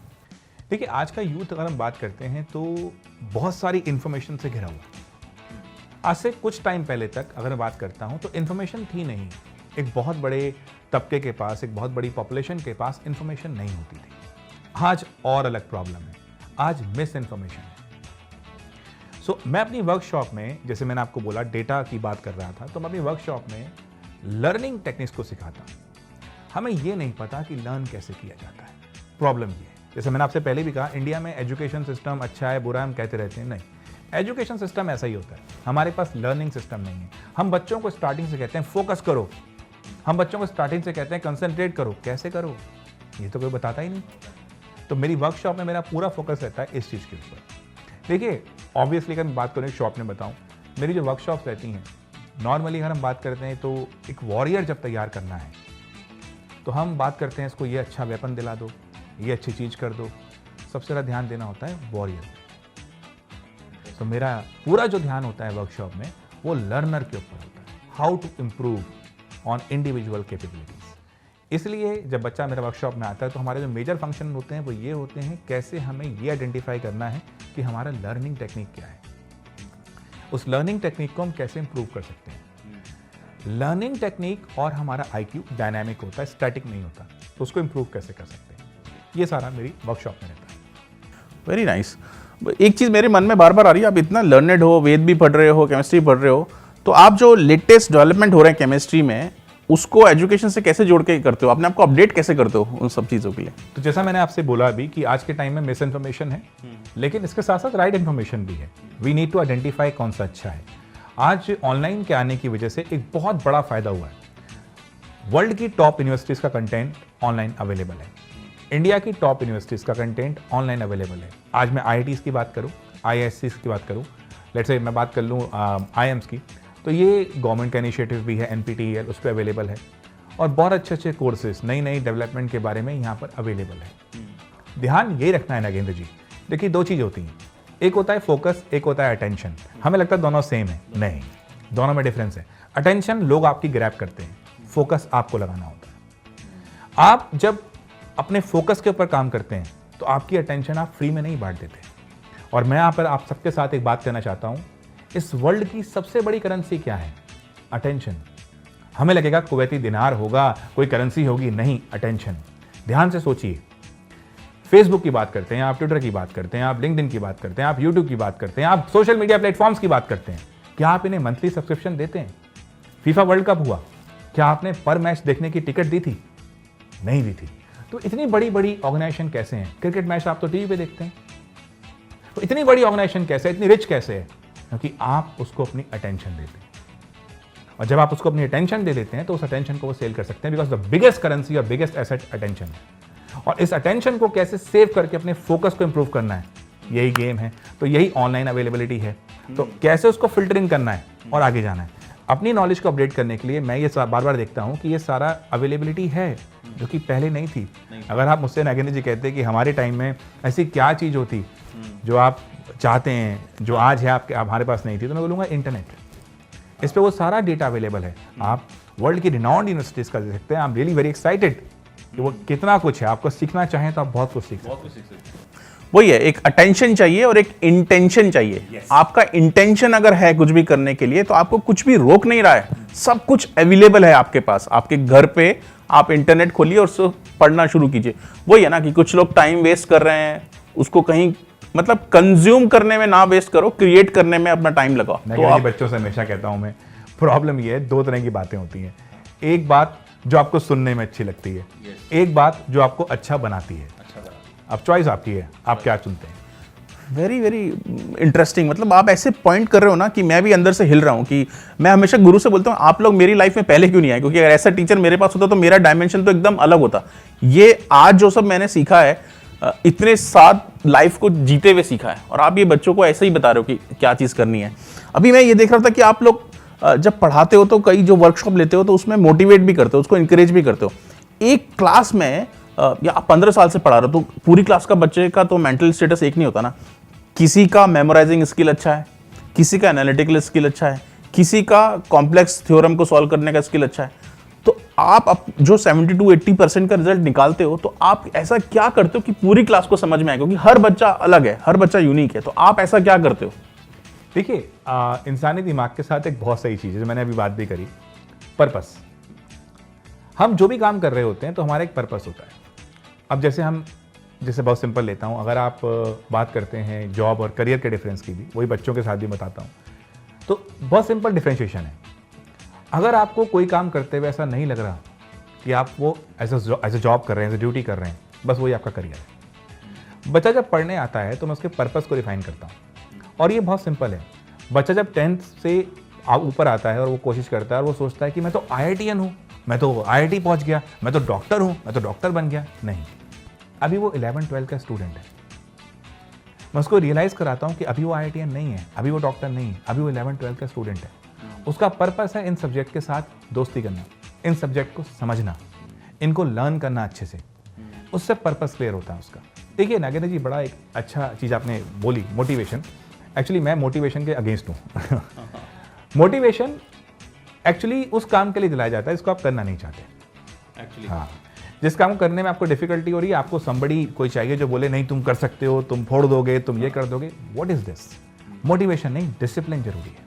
देखिए, आज का यूथ अगर हम बात करते हैं तो बहुत सारी इंफॉर्मेशन से घिरा हुआ है। आज से कुछ टाइम पहले तक अगर मैं बात करता हूं तो इंफॉर्मेशन थी नहीं। एक बहुत बड़े तबके के पास, एक बहुत बड़ी पॉपुलेशन के पास इंफॉर्मेशन नहीं होती थी। आज और अलग प्रॉब्लम है, आज मिस इंफॉर्मेशन है। सो मैं अपनी वर्कशॉप में, जैसे मैंने आपको बोला डेटा की बात कर रहा था, तो मैं अपनी वर्कशॉप में लर्निंग टेक्निक्स को सिखाता हूं। हमें यह नहीं पता कि लर्न कैसे किया जाता है। प्रॉब्लम ये है, जैसे मैंने आपसे पहले भी कहा, इंडिया में एजुकेशन सिस्टम अच्छा है बुरा है हम कहते रहते हैं, नहीं, एजुकेशन सिस्टम ऐसा ही होता है। हमारे पास लर्निंग सिस्टम नहीं है। हम बच्चों को स्टार्टिंग से कहते हैं फोकस करो, हम बच्चों को स्टार्टिंग से कहते हैं कंसंट्रेट करो, कैसे करो ये तो कोई बताता ही नहीं। तो मेरी वर्कशॉप में मेरा पूरा फोकस रहता है इस चीज़ के ऊपर। देखिए, ऑब्वियसली अगर मैं बात करूँ शॉप में बताऊँ, मेरी जो वर्कशॉप्स रहती हैं, नॉर्मली अगर हम बात करते हैं तो एक वॉरियर जब तैयार करना है तो हम बात करते हैं इसको ये अच्छा वेपन दिला दो, ये अच्छी चीज़ कर दो, सबसे ज़्यादा ध्यान देना होता है वॉरियर। तो मेरा पूरा जो ध्यान होता है वर्कशॉप में वो लर्नर के ऊपर होता है, how to improve on individual capabilities. इसलिए जब बच्चा मेरा वर्कशॉप में आता है तो हमारे जो मेजर फंक्शन होते हैं वो ये होते हैं, कैसे हमें ये आइडेंटिफाई करना है कि हमारा लर्निंग टेक्निक क्या है, उस लर्निंग टेक्निक को हम कैसे इंप्रूव कर सकते हैं। लर्निंग टेक्निक और हमारा IQ डायनामिक होता है, स्टैटिक नहीं होता, तो उसको इंप्रूव कैसे कर सकते हैं, ये सारा मेरी वर्कशॉप में रहता है। Very nice. एक चीज़ मेरे मन में बार बार आ रही है, आप इतना लर्नेड हो, वेद भी पढ़ रहे हो, केमिस्ट्री पढ़ रहे हो, तो आप जो लेटेस्ट डेवलपमेंट हो रहे हैं केमिस्ट्री में, उसको एजुकेशन से कैसे जोड़ के करते हो, अपने आपको अपडेट कैसे करते हो उन सब चीज़ों के लिए? तो जैसा मैंने आपसे बोला अभी कि आज के टाइम में मिस इन्फॉर्मेशन है, लेकिन इसके साथ साथ राइट इन्फॉर्मेशन भी है। वी नीड टू आइडेंटिफाई कौन सा अच्छा है। आज ऑनलाइन के आने की वजह से एक बहुत बड़ा फायदा हुआ है। वर्ल्ड की टॉप यूनिवर्सिटीज़ का कंटेंट ऑनलाइन अवेलेबल है, इंडिया की टॉप यूनिवर्सिटीज़ का कंटेंट ऑनलाइन अवेलेबल है। आज मैं IITs की बात करूँ, IIScs की बात करूँ, लेट्स से मैं बात कर लूँ IIMs की, तो ये गवर्नमेंट का इनिशिएटिव भी है, NPTEL उस पर अवेलेबल है, और बहुत अच्छे अच्छे कोर्सेज नई नई डेवलपमेंट के बारे में यहाँ पर अवेलेबल है। ध्यान ये रखना है नागेंद्र जी, देखिए दो चीज़ होती हैं, एक होता है फोकस, एक होता है अटेंशन। हमें लगता है दोनों सेम है, नहीं, दोनों में डिफरेंस है। अटेंशन लोग आपकी ग्रैब करते हैं, फोकस आपको लगाना होता है। आप जब अपने फोकस के ऊपर काम करते हैं तो आपकी अटेंशन आप फ्री में नहीं बांट देते। और मैं यहाँ पर आप सबके साथ एक बात कहना चाहता हूँ, इस वर्ल्ड की सबसे बड़ी करेंसी क्या है? अटेंशन। हमें लगेगा कुवैती दिनार होगा, कोई करेंसी होगी, नहीं, अटेंशन। ध्यान से सोचिए, फेसबुक की बात करते हैं, आप ट्विटर की बात करते हैं, आप लिंक्डइन की बात करते हैं, आप यूट्यूब की बात करते हैं, आप सोशल मीडिया प्लेटफॉर्म्स की बात करते हैं, क्या आप इन्हें मंथली सब्सक्रिप्शन देते हैं? फीफा वर्ल्ड कप हुआ, क्या आपने पर मैच देखने की टिकट दी थी? नहीं दी थी। तो इतनी बड़ी बड़ी ऑर्गेनाइजेशन कैसे हैं? क्रिकेट मैच आप तो टीवी पे देखते हैं। तो इतनी बड़ी ऑर्गेनाइजेशन कैसे है, इतनी रिच कैसे है? क्योंकि आप उसको अपनी अटेंशन देते हैं। और जब आप उसको अपनी अटेंशन दे देते हैं तो उस अटेंशन को वो सेल कर सकते हैं, बिकॉज द बिगेस्ट करेंसी और बिगेस्ट एसेट अटेंशन है। और इस अटेंशन को कैसे सेव करके अपने फोकस को इंप्रूव करना है, यही गेम है। तो यही ऑनलाइन अवेलेबिलिटी है। तो कैसे उसको फिल्टरिंग करना है और आगे जाना है। अपनी नॉलेज को अपडेट करने के लिए मैं ये बार बार देखता हूँ कि ये सारा अवेलेबिलिटी है जो कि पहले नहीं थी। अगर आप मुझसे नागेंद्र जी कहते कि हमारे टाइम में ऐसी क्या चीज़ होती जो आप चाहते हैं, जो आज है आपके हमारे पास नहीं थी, तो मैं बोलूँगा इंटरनेट। इस पे वो सारा डेटा अवेलेबल है। आप वर्ल्ड की रिनाउंड यूनिवर्सिटीज़ का देख सकते हैं। आप रियली वेरी एक्साइटेड कि वो कितना कुछ है। आपको सीखना चाहें तो आप बहुत कुछ सीख सकते हैं। वही है, एक अटेंशन चाहिए और एक इंटेंशन चाहिए। आपका इंटेंशन अगर है कुछ भी करने के लिए तो आपको कुछ भी रोक नहीं रहा है। सब कुछ अवेलेबल है आपके पास, आपके घर पे। आप इंटरनेट खोलिए और उसको पढ़ना शुरू कीजिए। वही है ना कि कुछ लोग टाइम वेस्ट कर रहे हैं, उसको कहीं मतलब कंज्यूम करने में ना वेस्ट करो, क्रिएट करने में अपना टाइम लगाओ। तो आप बच्चों से हमेशा कहता हूं मैं, प्रॉब्लम ये है, दो तरह की बातें होती हैं। एक बात जो आपको सुनने में अच्छी लगती है, एक बात जो आपको अच्छा बनाती है। अब चॉइस आपकी है, आप क्या चुनते हैं। Very very interesting. मतलब आप ऐसे पॉइंट कर रहे हो ना कि मैं भी अंदर से हिल रहा हूँ। कि मैं हमेशा गुरु से बोलता हूँ, आप लोग मेरी लाइफ में पहले क्यों नहीं आए? क्योंकि अगर ऐसा टीचर मेरे पास होता तो मेरा डायमेंशन तो एकदम अलग होता। ये आज जो सब मैंने सीखा है, इतने साथ लाइफ को जीते हुए सीखा है। और आप ये बच्चों को ऐसे ही बता रहे हो कि क्या चीज़ करनी है। अभी मैं ये देख रहा था कि आप लोग जब पढ़ाते हो तो कई जो वर्कशॉप लेते हो तो उसमें मोटिवेट भी करते हो, उसको इंकरेज भी करते हो। एक क्लास में या आप 15 साल से पढ़ा रहे हो तो पूरी क्लास का बच्चे का तो मेंटल स्टेटस एक नहीं होता ना। किसी का मेमोराइजिंग स्किल अच्छा है, किसी का एनालिटिकल स्किल अच्छा है, किसी का कॉम्प्लेक्स थ्योरम को सॉल्व करने का स्किल अच्छा है। तो आप जो 70 to 80% का रिजल्ट निकालते हो तो आप ऐसा क्या करते हो कि पूरी क्लास को समझ में आए? क्योंकि हर बच्चा अलग है, हर बच्चा यूनिक है। तो आप ऐसा क्या करते हो? देखिए, इंसानी दिमाग के साथ एक बहुत सही चीज़ है जो मैंने अभी बात भी करी, पर्पस। हम जो भी काम कर रहे होते हैं तो हमारा एक पर्पस होता है। अब जैसे बहुत सिंपल लेता हूँ, अगर आप बात करते हैं जॉब और करियर के डिफरेंस की भी, वही बच्चों के साथ भी बताता हूँ, तो बहुत सिंपल डिफरेंशिएशन है। अगर आपको कोई काम करते हुए ऐसा नहीं लग रहा कि आप वो एज ए जॉब कर रहे हैं, एज ए ड्यूटी कर रहे हैं, बस वही आपका करियर है। बच्चा जब पढ़ने आता है तो मैं उसके पर्पस को डिफाइन करता हूँ। और ये बहुत सिंपल है। बच्चा जब 10th से ऊपर आता है और वो कोशिश करता है और वो सोचता है कि मैं तो IITian हूँ, मैं तो IIT पहुँच गया, मैं तो डॉक्टर हूँ, मैं तो डॉक्टर बन गया। नहीं, अभी वो 11th-12th का स्टूडेंट है। मैं उसको रियलाइज़ कराता हूँ कि अभी वो IITian नहीं है, अभी वो डॉक्टर नहीं है, अभी वो 11th-12th का स्टूडेंट है। उसका पर्पस है इन सब्जेक्ट के साथ दोस्ती करना, इन सब्जेक्ट को समझना, इनको लर्न करना अच्छे से। उससे पर्पस क्लियर होता है उसका। देखिए नागेंद्र जी, बड़ा एक अच्छा चीज़ आपने बोली, मोटिवेशन। एक्चुअली मैं मोटिवेशन के अगेंस्ट हूँ। मोटिवेशन एक्चुअली उस काम के लिए दिलाया जाता है जिसको आप करना नहीं चाहते। एक्चुअली हाँ, जिस काम को करने में आपको डिफिकल्टी हो रही है, आपको समबडी कोई चाहिए जो बोले नहीं तुम कर सकते हो, तुम फोड़ दोगे, तुम ये कर दोगे। What is this? मोटिवेशन नहीं, डिसिप्लिन जरूरी है।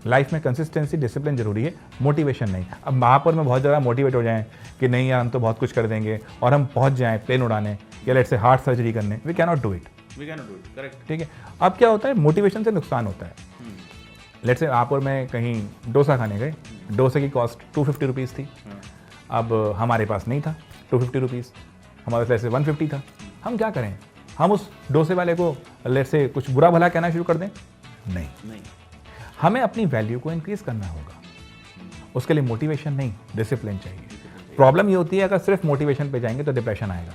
लाइफ में कंसिस्टेंसी, डिसिप्लिन जरूरी है, मोटिवेशन नहीं। अब वहाँ पर मैं बहुत ज़्यादा मोटिवेट हो जाएं कि नहीं यार हम तो बहुत कुछ कर देंगे और हम पहुँच जाएं प्लेन उड़ाने या लेट्स से हार्ट सर्जरी करने, we can not do it. Correct, ठीक है। अब क्या होता है, मोटिवेशन से नुकसान होता है। लेट्स से आप और मैं कहीं डोसा खाने गए, डोसे की कॉस्ट 250 रुपीज़ थी। अब हमारे पास नहीं था 250 रुपीज़, हमारे पास ऐसे 150 था। हम क्या करें? हम उस डोसे वाले को लेट्स से कुछ बुरा भला कहना शुरू कर दें? नहीं, हमें अपनी वैल्यू को इंक्रीज करना होगा। उसके लिए मोटिवेशन नहीं, डिसिप्लिन चाहिए। प्रॉब्लम ये होती है अगर सिर्फ मोटिवेशन पे जाएंगे तो डिप्रेशन आएगा।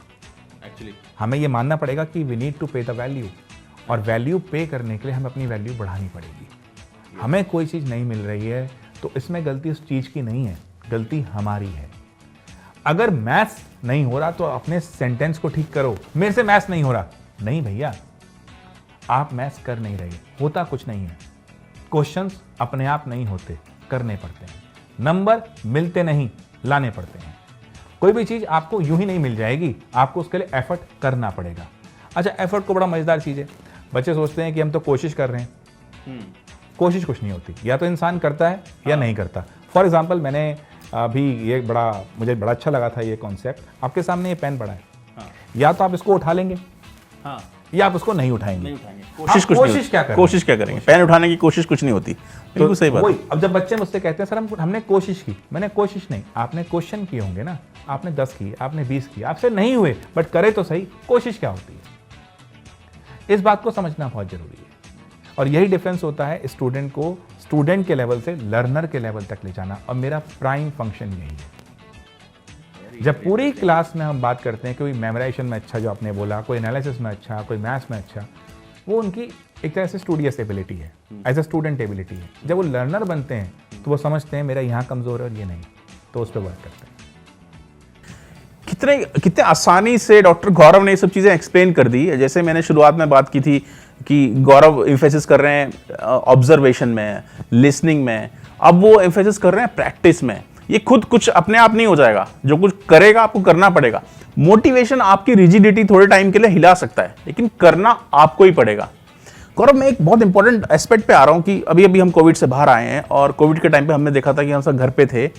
एक्चुअली हमें ये मानना पड़ेगा कि वी नीड टू पे द वैल्यू, और वैल्यू पे करने के लिए हमें अपनी वैल्यू बढ़ानी पड़ेगी। हमें कोई चीज़ नहीं मिल रही है तो इसमें गलती उस चीज़ की नहीं है, गलती हमारी है। अगर मैथ्स नहीं हो रहा तो अपने सेंटेंस को ठीक करो, मेरे से मैथ्स नहीं हो रहा। नहीं भैया, आप मैथ्स कर नहीं रहे, होता कुछ नहीं है। क्वेश्चंस अपने आप नहीं होते, करने पड़ते हैं, नंबर मिलते नहीं, लाने पड़ते हैं। कोई भी चीज़ आपको यूं ही नहीं मिल जाएगी, आपको उसके लिए एफर्ट करना पड़ेगा। अच्छा, एफर्ट को बड़ा मज़ेदार चीज़ है। बच्चे सोचते हैं कि हम तो कोशिश कर रहे हैं, कोशिश कुछ नहीं होती, या तो इंसान करता है या नहीं करता। फॉर एग्जाम्पल, मैंने अभी मुझे बड़ा अच्छा लगा था ये कॉन्सेप्ट। आपके सामने ये पेन पड़ा है, या तो आप इसको उठा लेंगे या आप उसको नहीं उठाएंगे। कोशिश क्या करेंगे? पेन उठाने की कोशिश कुछ नहीं होती। बिल्कुल सही बात। अब जब बच्चे मुझसे कहते हैं सर हमने कोशिश की, मैंने कोशिश नहीं, आपने क्वेश्चन किए होंगे ना, आपने 10 की, आपने 20 की, आपसे नहीं हुए, बट करे तो सही। कोशिश क्या होती है, इस बात को समझना बहुत जरूरी है। और यही डिफरेंस होता है स्टूडेंट को स्टूडेंट के लेवल से लर्नर के लेवल तक ले जाना, और मेरा प्राइम फंक्शन यही है। जब पूरी क्लास में हम बात करते हैं, कोई मेमोराइजेशन में अच्छा, जो आपने बोला, कोई एनालिसिस में अच्छा, कोई मैथ्स में अच्छा, वो उनकी एक तरह से स्टूडियस एबिलिटी है, एज ए स्टूडेंट एबिलिटी है। जब वो लर्नर बनते हैं तो वो समझते हैं मेरा यहाँ कमज़ोर है और ये नहीं, तो उस पर वर्क करते हैं। कितने आसानी से डॉक्टर गौरव ने ये सब चीजें एक्सप्लेन कर दी। जैसे मैंने शुरुआत में बात की थी कि गौरव एम्फेसिस कर रहे हैं ऑब्जर्वेशन में, लिसनिंग में, अब वो एम्फेसिस कर रहे हैं प्रैक्टिस में। ये खुद कुछ अपने आप नहीं हो जाएगा, जो कुछ करेगा आपको करना पड़ेगा। मोटिवेशन आपकी रिजिडिटी थोड़े टाइम के लिए हिला सकता है, लेकिन करना आपको ही पड़ेगा। गौरव, मैं एक बहुत इंपॉर्टेंट एस्पेक्ट पे आ रहा हूँ कि अभी अभी हम कोविड से बाहर आए हैं, और कोविड के टाइम पे हमने देखा था कि हम सब घर पे थे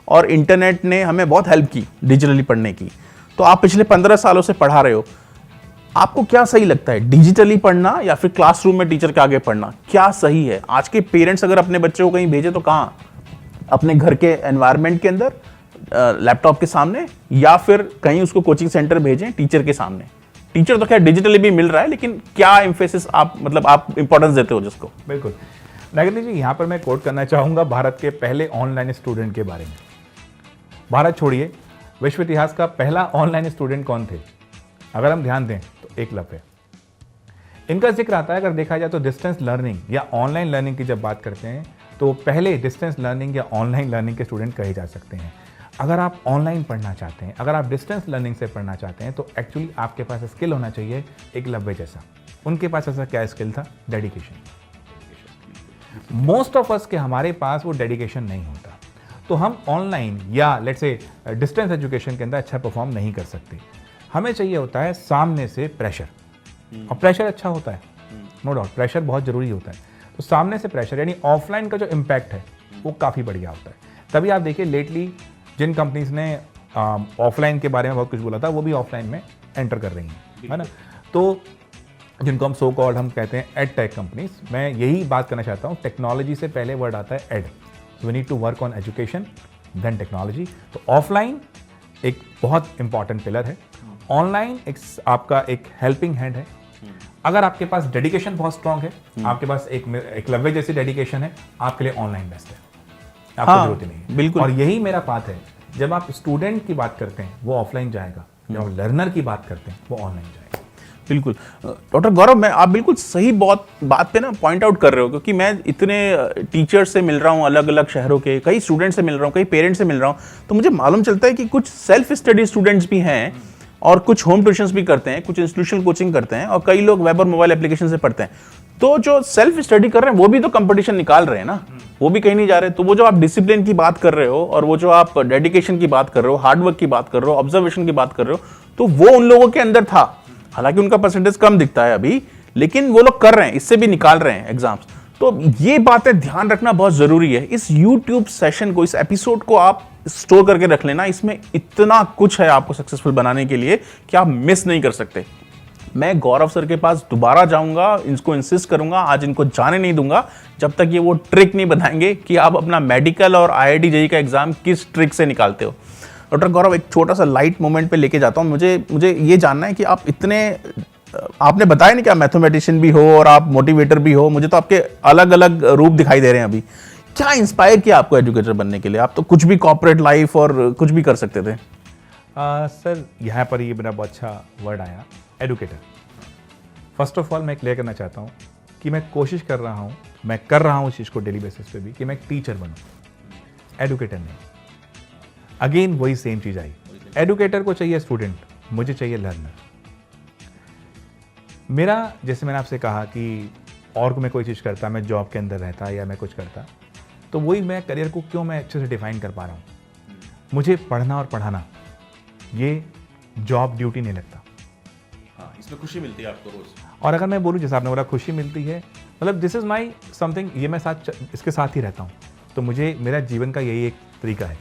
और इंटरनेट ने हमें बहुत हेल्प की डिजिटली पढ़ने की। तो आप पिछले 15 सालों से पढ़ा रहे हो, आपको क्या सही लगता है, डिजिटली पढ़ना या फिर क्लासरूम में टीचर के आगे पढ़ना? क्या सही है? आज के पेरेंट्स अगर अपने बच्चे को कहीं भेजे तो कहाँ? अपने घर के एनवायरनमेंट के अंदर, लैपटॉप के सामने, या फिर कहीं उसको कोचिंग सेंटर भेजें टीचर के सामने? टीचर तो खैर डिजिटली भी मिल रहा है, लेकिन क्या एम्फेसिस आप इंपॉर्टेंस देते हो जिसको? बिल्कुल नागेंद्र जी, यहाँ पर मैं कोट करना चाहूँगा भारत के पहले ऑनलाइन स्टूडेंट के बारे में। भारत छोड़िए, विश्व इतिहास का पहला ऑनलाइन स्टूडेंट कौन थे? अगर हम ध्यान दें तो एकलव्य। इनका जिक्र आता है, अगर देखा जाए तो डिस्टेंस लर्निंग या ऑनलाइन लर्निंग की जब बात करते हैं तो पहले डिस्टेंस लर्निंग या ऑनलाइन लर्निंग के स्टूडेंट कहे जा सकते हैं। अगर आप ऑनलाइन पढ़ना चाहते हैं, अगर आप डिस्टेंस लर्निंग से पढ़ना चाहते हैं, तो एक्चुअली आपके पास स्किल होना चाहिए एकलव्य जैसा। उनके पास ऐसा क्या स्किल था? डेडिकेशन। मोस्ट ऑफ अस के हमारे पास वो डेडिकेशन नहीं होता, तो हम ऑनलाइन या लेट्स से डिस्टेंस एजुकेशन के अंदर अच्छा परफॉर्म नहीं कर सकते। हमें चाहिए होता है सामने से प्रेशर, और प्रेशर अच्छा होता है, नो डाउट, प्रेशर बहुत जरूरी होता है। तो सामने से प्रेशर यानी ऑफलाइन का जो इम्पैक्ट है वो काफ़ी बढ़िया होता है। तभी आप देखिए लेटली जिन कंपनीज ने ऑफलाइन के बारे में बहुत कुछ बोला था, वो भी ऑफलाइन में एंटर कर रही हैं, है ना। तो जिनको हम सो कॉल्ड हम कहते हैं एड टेक कंपनीज, मैं यही बात करना चाहता हूँ, टेक्नोलॉजी से पहले वर्ड आता है ed. We need to work on education then technology. तो ऑफलाइन एक बहुत इंपॉर्टेंट पिलर है, ऑनलाइन एक आपका एक हेल्पिंग हैंड है। अगर आपके पास डेडिकेशन बहुत स्ट्रांग है, आपके पास एक एकलव्य जैसी डेडिकेशन है, आपके लिए ऑनलाइन बेस्ट है, आपको जरूरत नहीं है। बिल्कुल। और यही मेरा बात है, जब आप स्टूडेंट की बात करते हैं वो ऑफलाइन जाएगा, जब आप लर्नर की बात करते हैं वो ऑनलाइन जाएगा। बिल्कुल डॉक्टर गौरव, आप बिल्कुल सही बात पे ना पॉइंट आउट कर रहे हो, क्योंकि मैं इतने टीचर्स से मिल रहा हूँ, अलग अलग शहरों के, कई स्टूडेंट से मिल रहा हूँ, कई पेरेंट्स से मिल रहा हूँ, तो मुझे मालूम चलता है कि कुछ सेल्फ स्टडी स्टूडेंट्स भी हैं और कुछ होम ट्यूशंस भी करते हैं, कुछ इंस्टीट्यूशनल कोचिंग करते हैं, और कई लोग वेब और मोबाइल एप्लीकेशन से पढ़ते हैं। तो जो सेल्फ स्टडी कर रहे हैं वो भी तो कंपटीशन निकाल रहे हैं ना, वो भी कहीं नहीं जा रहे। तो वो जो आप डिसिप्लिन की बात कर रहे हो, और वो जो आप डेडिकेशन की बात कर रहे हो, हार्डवर्क की बात कर रहे हो, ऑब्जर्वेशन की बात कर रहे हो, तो वो उन लोगों के अंदर था। हालांकि उनका परसेंटेज कम दिखता है अभी, लेकिन वो लोग कर रहे हैं, इससे भी निकाल रहे हैं एग्जाम्स। तो ये बातें ध्यान रखना बहुत जरूरी है। इस YouTube सेशन को, इस एपिसोड को आप स्टोर करके रख लेना, इसमें इतना कुछ है आपको सक्सेसफुल बनाने के लिए कि आप मिस नहीं कर सकते। मैं गौरव सर के पास दोबारा जाऊंगा, इनको इंसिस्ट करूंगा, आज इनको जाने नहीं दूंगा जब तक ये वो ट्रिक नहीं बताएंगे कि आप अपना मेडिकल और IIT JEE का एग्जाम किस ट्रिक से निकालते हो। डॉक्टर गौरव, एक छोटा सा लाइट मोमेंट पे लेके जाता हूँ। मुझे ये जानना है कि आप आपने बताया नहीं कि आप मैथमेटिशियन भी हो और आप मोटिवेटर भी हो, मुझे तो आपके अलग अलग रूप दिखाई दे रहे हैं अभी। क्या इंस्पायर किया आपको एजुकेटर बनने के लिए? आप तो कुछ भी कॉर्पोरेट लाइफ और कुछ भी कर सकते थे। सर, यहाँ पर ये मेरा बहुत अच्छा वर्ड आया, एडुकेटर। फर्स्ट ऑफ ऑल मैं क्लियर करना चाहता हूँ कि मैं कोशिश कर रहा हूँ, मैं कर रहा हूँ इस चीज़ को डेली बेसिस पे भी, कि मैं एक टीचर बनूँ, एडुकेटर नहीं। अगेन वही सेम चीज़ आई, एडुकेटर को चाहिए स्टूडेंट, मुझे चाहिए लर्नर। मेरा, जैसे मैंने आपसे कहा कि और मैं कोई चीज़ करता, मैं जॉब के अंदर रहता या मैं कुछ करता, तो वही मैं करियर को क्यों मैं अच्छे से डिफाइन कर पा रहा हूँ। मुझे पढ़ना और पढ़ाना ये जॉब ड्यूटी नहीं लगता। हाँ, इसमें खुशी मिलती है आपको रोज। और अगर मैं बोलूँ जैसे आपने बोला खुशी मिलती है, मतलब दिस इज़ माई समथिंग, ये मैं इसके साथ ही रहता हूँ। तो मुझे मेरा जीवन का यही एक तरीका है।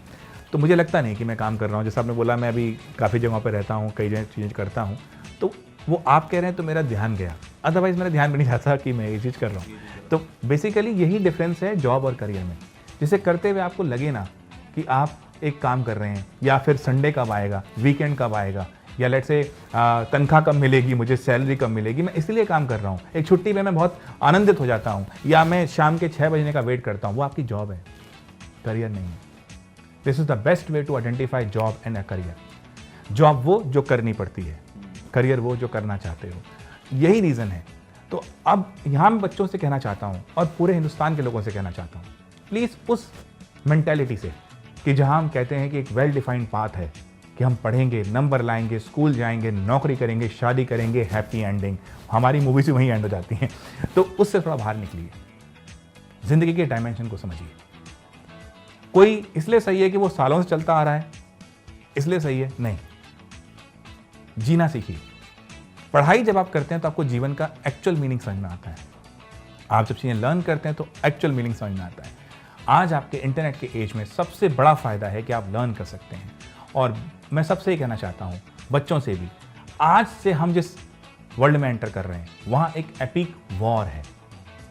तो मुझे लगता नहीं कि मैं काम कर रहा हूँ। जैसे आपने बोला मैं अभी काफ़ी जगहों पर रहता हूँ, कई जगह चीज़ें करता हूँ, तो वो आप कह रहे हैं तो मेरा ध्यान गया, अदरवाइज़ मेरा ध्यान भी नहीं जाता कि मैं ये चीज़ कर रहा हूँ। तो बेसिकली यही डिफरेंस है जॉब और करियर में, जिसे करते हुए आपको लगे ना कि आप एक काम कर रहे हैं, या फिर संडे कब आएगा, वीकेंड कब आएगा, या लेट से तनख्वाह कब मिलेगी, मुझे सैलरी कब मिलेगी, मैं इसलिए काम कर रहा हूँ। एक छुट्टी में मैं बहुत आनंदित हो जाता हूँ, या मैं शाम के 6 बजने का वेट करता हूँ। वो आपकी जॉब है, करियर नहीं है। This is the best way to identify job and a career. Job वो जो करनी पड़ती है, करियर वो जो करना चाहते हो। यही रीज़न है। तो अब यहाँ मैं बच्चों से कहना चाहता हूँ और पूरे हिंदुस्तान के लोगों से कहना चाहता हूँ, प्लीज़ उस मेंटेलिटी से कि जहाँ हम कहते हैं कि एक वेल डिफाइंड पाथ है कि हम पढ़ेंगे, नंबर लाएंगे, स्कूल जाएंगे, नौकरी करेंगे, शादी करेंगे, हैप्पी एंडिंग, हमारी मूवी से वहीं एंड हो जाती हैं। तो उससे थोड़ा बाहर निकलिए, जिंदगी के डायमेंशन को समझिए। कोई इसलिए सही है कि वो सालों से चलता आ रहा है, इसलिए सही है नहीं। जीना सीखिए। पढ़ाई जब आप करते हैं तो आपको जीवन का एक्चुअल मीनिंग समझ में आता है। आप जब चीज़ें लर्न करते हैं तो एक्चुअल मीनिंग समझ में आता है। आज आपके इंटरनेट के एज में सबसे बड़ा फायदा है कि आप लर्न कर सकते हैं। और मैं सबसे ही कहना चाहता हूँ, बच्चों से भी, आज से हम जिस वर्ल्ड में एंटर कर रहे हैं वहाँ एक एपिक वॉर है।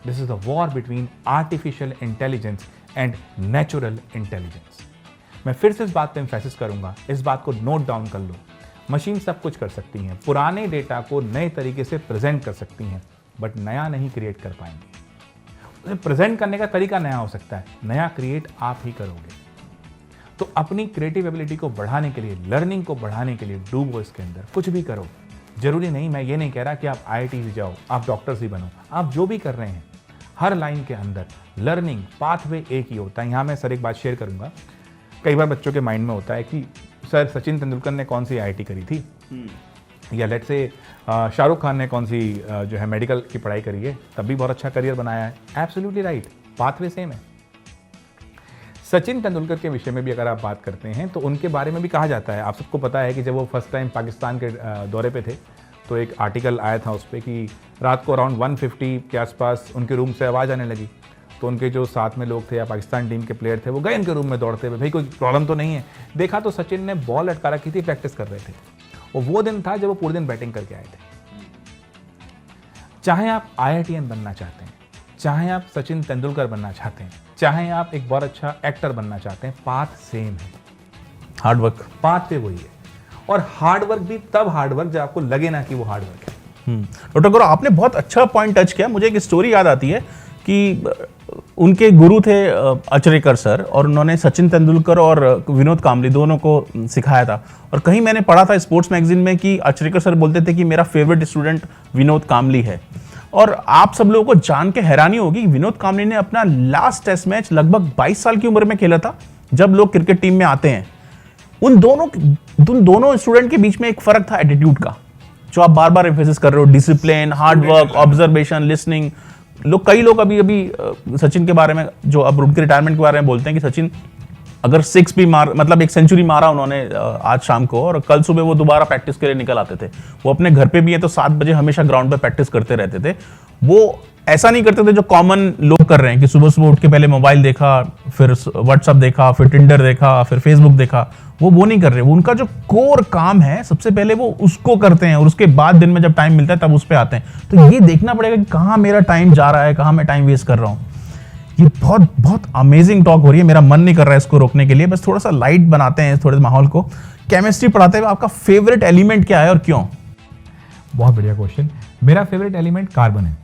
This is the war between artificial intelligence and natural intelligence. मैं फिर से इस बात पे एम्फेसिस करूंगा, इस बात को नोट डाउन कर लो। मशीन सब कुछ कर सकती हैं, पुराने डेटा को नए तरीके से प्रेजेंट कर सकती हैं, बट नया नहीं क्रिएट कर पाएंगी। प्रेजेंट करने का तरीका नया हो सकता है, नया क्रिएट आप ही करोगे। तो अपनी क्रिएटिव एबिलिटी को बढ़ाने के लिए, लर्निंग को बढ़ाने के लिए डूबो इसके अंदर, कुछ भी करो। जरूरी नहीं, मैं ये नहीं कह रहा कि आप IIT से जाओ, आप डॉक्टर्स ही बनो। आप जो भी कर रहे हैं, हर लाइन के अंदर लर्निंग पाथवे एक ही होता है। यहाँ मैं सर एक बात शेयर करूंगा। कई बार बच्चों के माइंड में होता है कि सर सचिन तेंदुलकर ने कौन सी IIT करी थी, या लेट से शाहरुख खान ने कौन सी जो है मेडिकल की पढ़ाई करी है, तब भी बहुत अच्छा करियर बनाया है। एब्सोल्युटली राइट, पाथवे सेम है। सचिन तेंदुलकर के विषय में भी अगर आप बात करते हैं तो उनके बारे में भी कहा जाता है। आप सबको पता है कि जब वो फर्स्ट टाइम पाकिस्तान के दौरे पे थे तो एक आर्टिकल आया था उस पर कि रात को अराउंड 150 के आसपास उनके रूम से आवाज़ आने लगी। तो उनके जो साथ में लोग थे या पाकिस्तान टीम के प्लेयर थे, वो गए उनके रूम में दौड़ते हुए, भाई कोई प्रॉब्लम तो नहीं है। देखा तो सचिन ने बॉल लटका रखी थी, प्रैक्टिस कर रहे थे। और वो दिन था जब वो पूरे दिन बैटिंग करके आए थे। चाहे आप IITian बनना चाहते हैं, चाहे आप सचिन तेंदुलकर बनना चाहते हैं, चाहे आप एक बहुत अच्छा एक्टर बनना चाहते हैं, पाथ सेम है। हार्डवर्क, पाथ पे वही है। और हार्डवर्क भी तब हार्डवर्क जब आपको लगे ना कि वो हार्डवर्क है। डॉक्टर गौरव, आपने बहुत अच्छा पॉइंट टच किया। मुझे एक स्टोरी याद आती है कि उनके गुरु थे अचरेकर सर, और उन्होंने सचिन तेंदुलकर और विनोद कांबली दोनों को सिखाया था। और कहीं मैंने पढ़ा था स्पोर्ट्स मैगजीन में कि अचरेकर सर बोलते थे कि मेरा फेवरेट स्टूडेंट विनोद कांबली है। और आप सब लोगों को जान के हैरानी होगी, विनोद कांबली ने अपना लास्ट टेस्ट मैच लगभग 22 साल की उम्र में खेला था। जब लोग क्रिकेट टीम में आते हैं, उन दोनों स्टूडेंट के बीच में एक फर्क था एटीट्यूड का, जो आप बार बार एम्फेसिस कर रहे हो। Discipline, hard work, observation, listening. कई लोग अभी सचिन के बारे में, जो अब उनके रिटायरमेंट के बारे में बोलते हैं कि सचिन अगर 6 भी मतलब एक सेंचुरी मारा उन्होंने आज शाम को, और कल सुबह वो दोबारा प्रैक्टिस के लिए निकल आते थे। वो अपने घर पे भी है तो 7 बजे हमेशा ग्राउंड पे प्रैक्टिस करते रहते थे। वो ऐसा नहीं करते थे जो कॉमन लोग कर रहे हैं कि सुबह सुबह उठ के पहले मोबाइल देखा, फिर व्हाट्सअप देखा, फिर टिंडर देखा, फिर फेसबुक देखा। वो नहीं कर रहे। वो उनका जो कोर काम है, सबसे पहले वो उसको करते हैं, और उसके बाद दिन में जब टाइम मिलता है तब उस पर आते हैं। तो ये देखना पड़ेगा कि कहाँ मेरा टाइम जा रहा है, कहाँ मैं टाइम वेस्ट कर रहा हूँ। ये बहुत बहुत अमेजिंग टॉक हो रही है। मेरा मन नहीं कर रहा है इसको रोकने के लिए, बस थोड़ा सा लाइट बनाते हैं थोड़े माहौल को। केमिस्ट्री पढ़ाते हुए आपका फेवरेट एलिमेंट क्या है और क्यों? बहुत बढ़िया क्वेश्चन। मेरा फेवरेट एलिमेंट कार्बन है।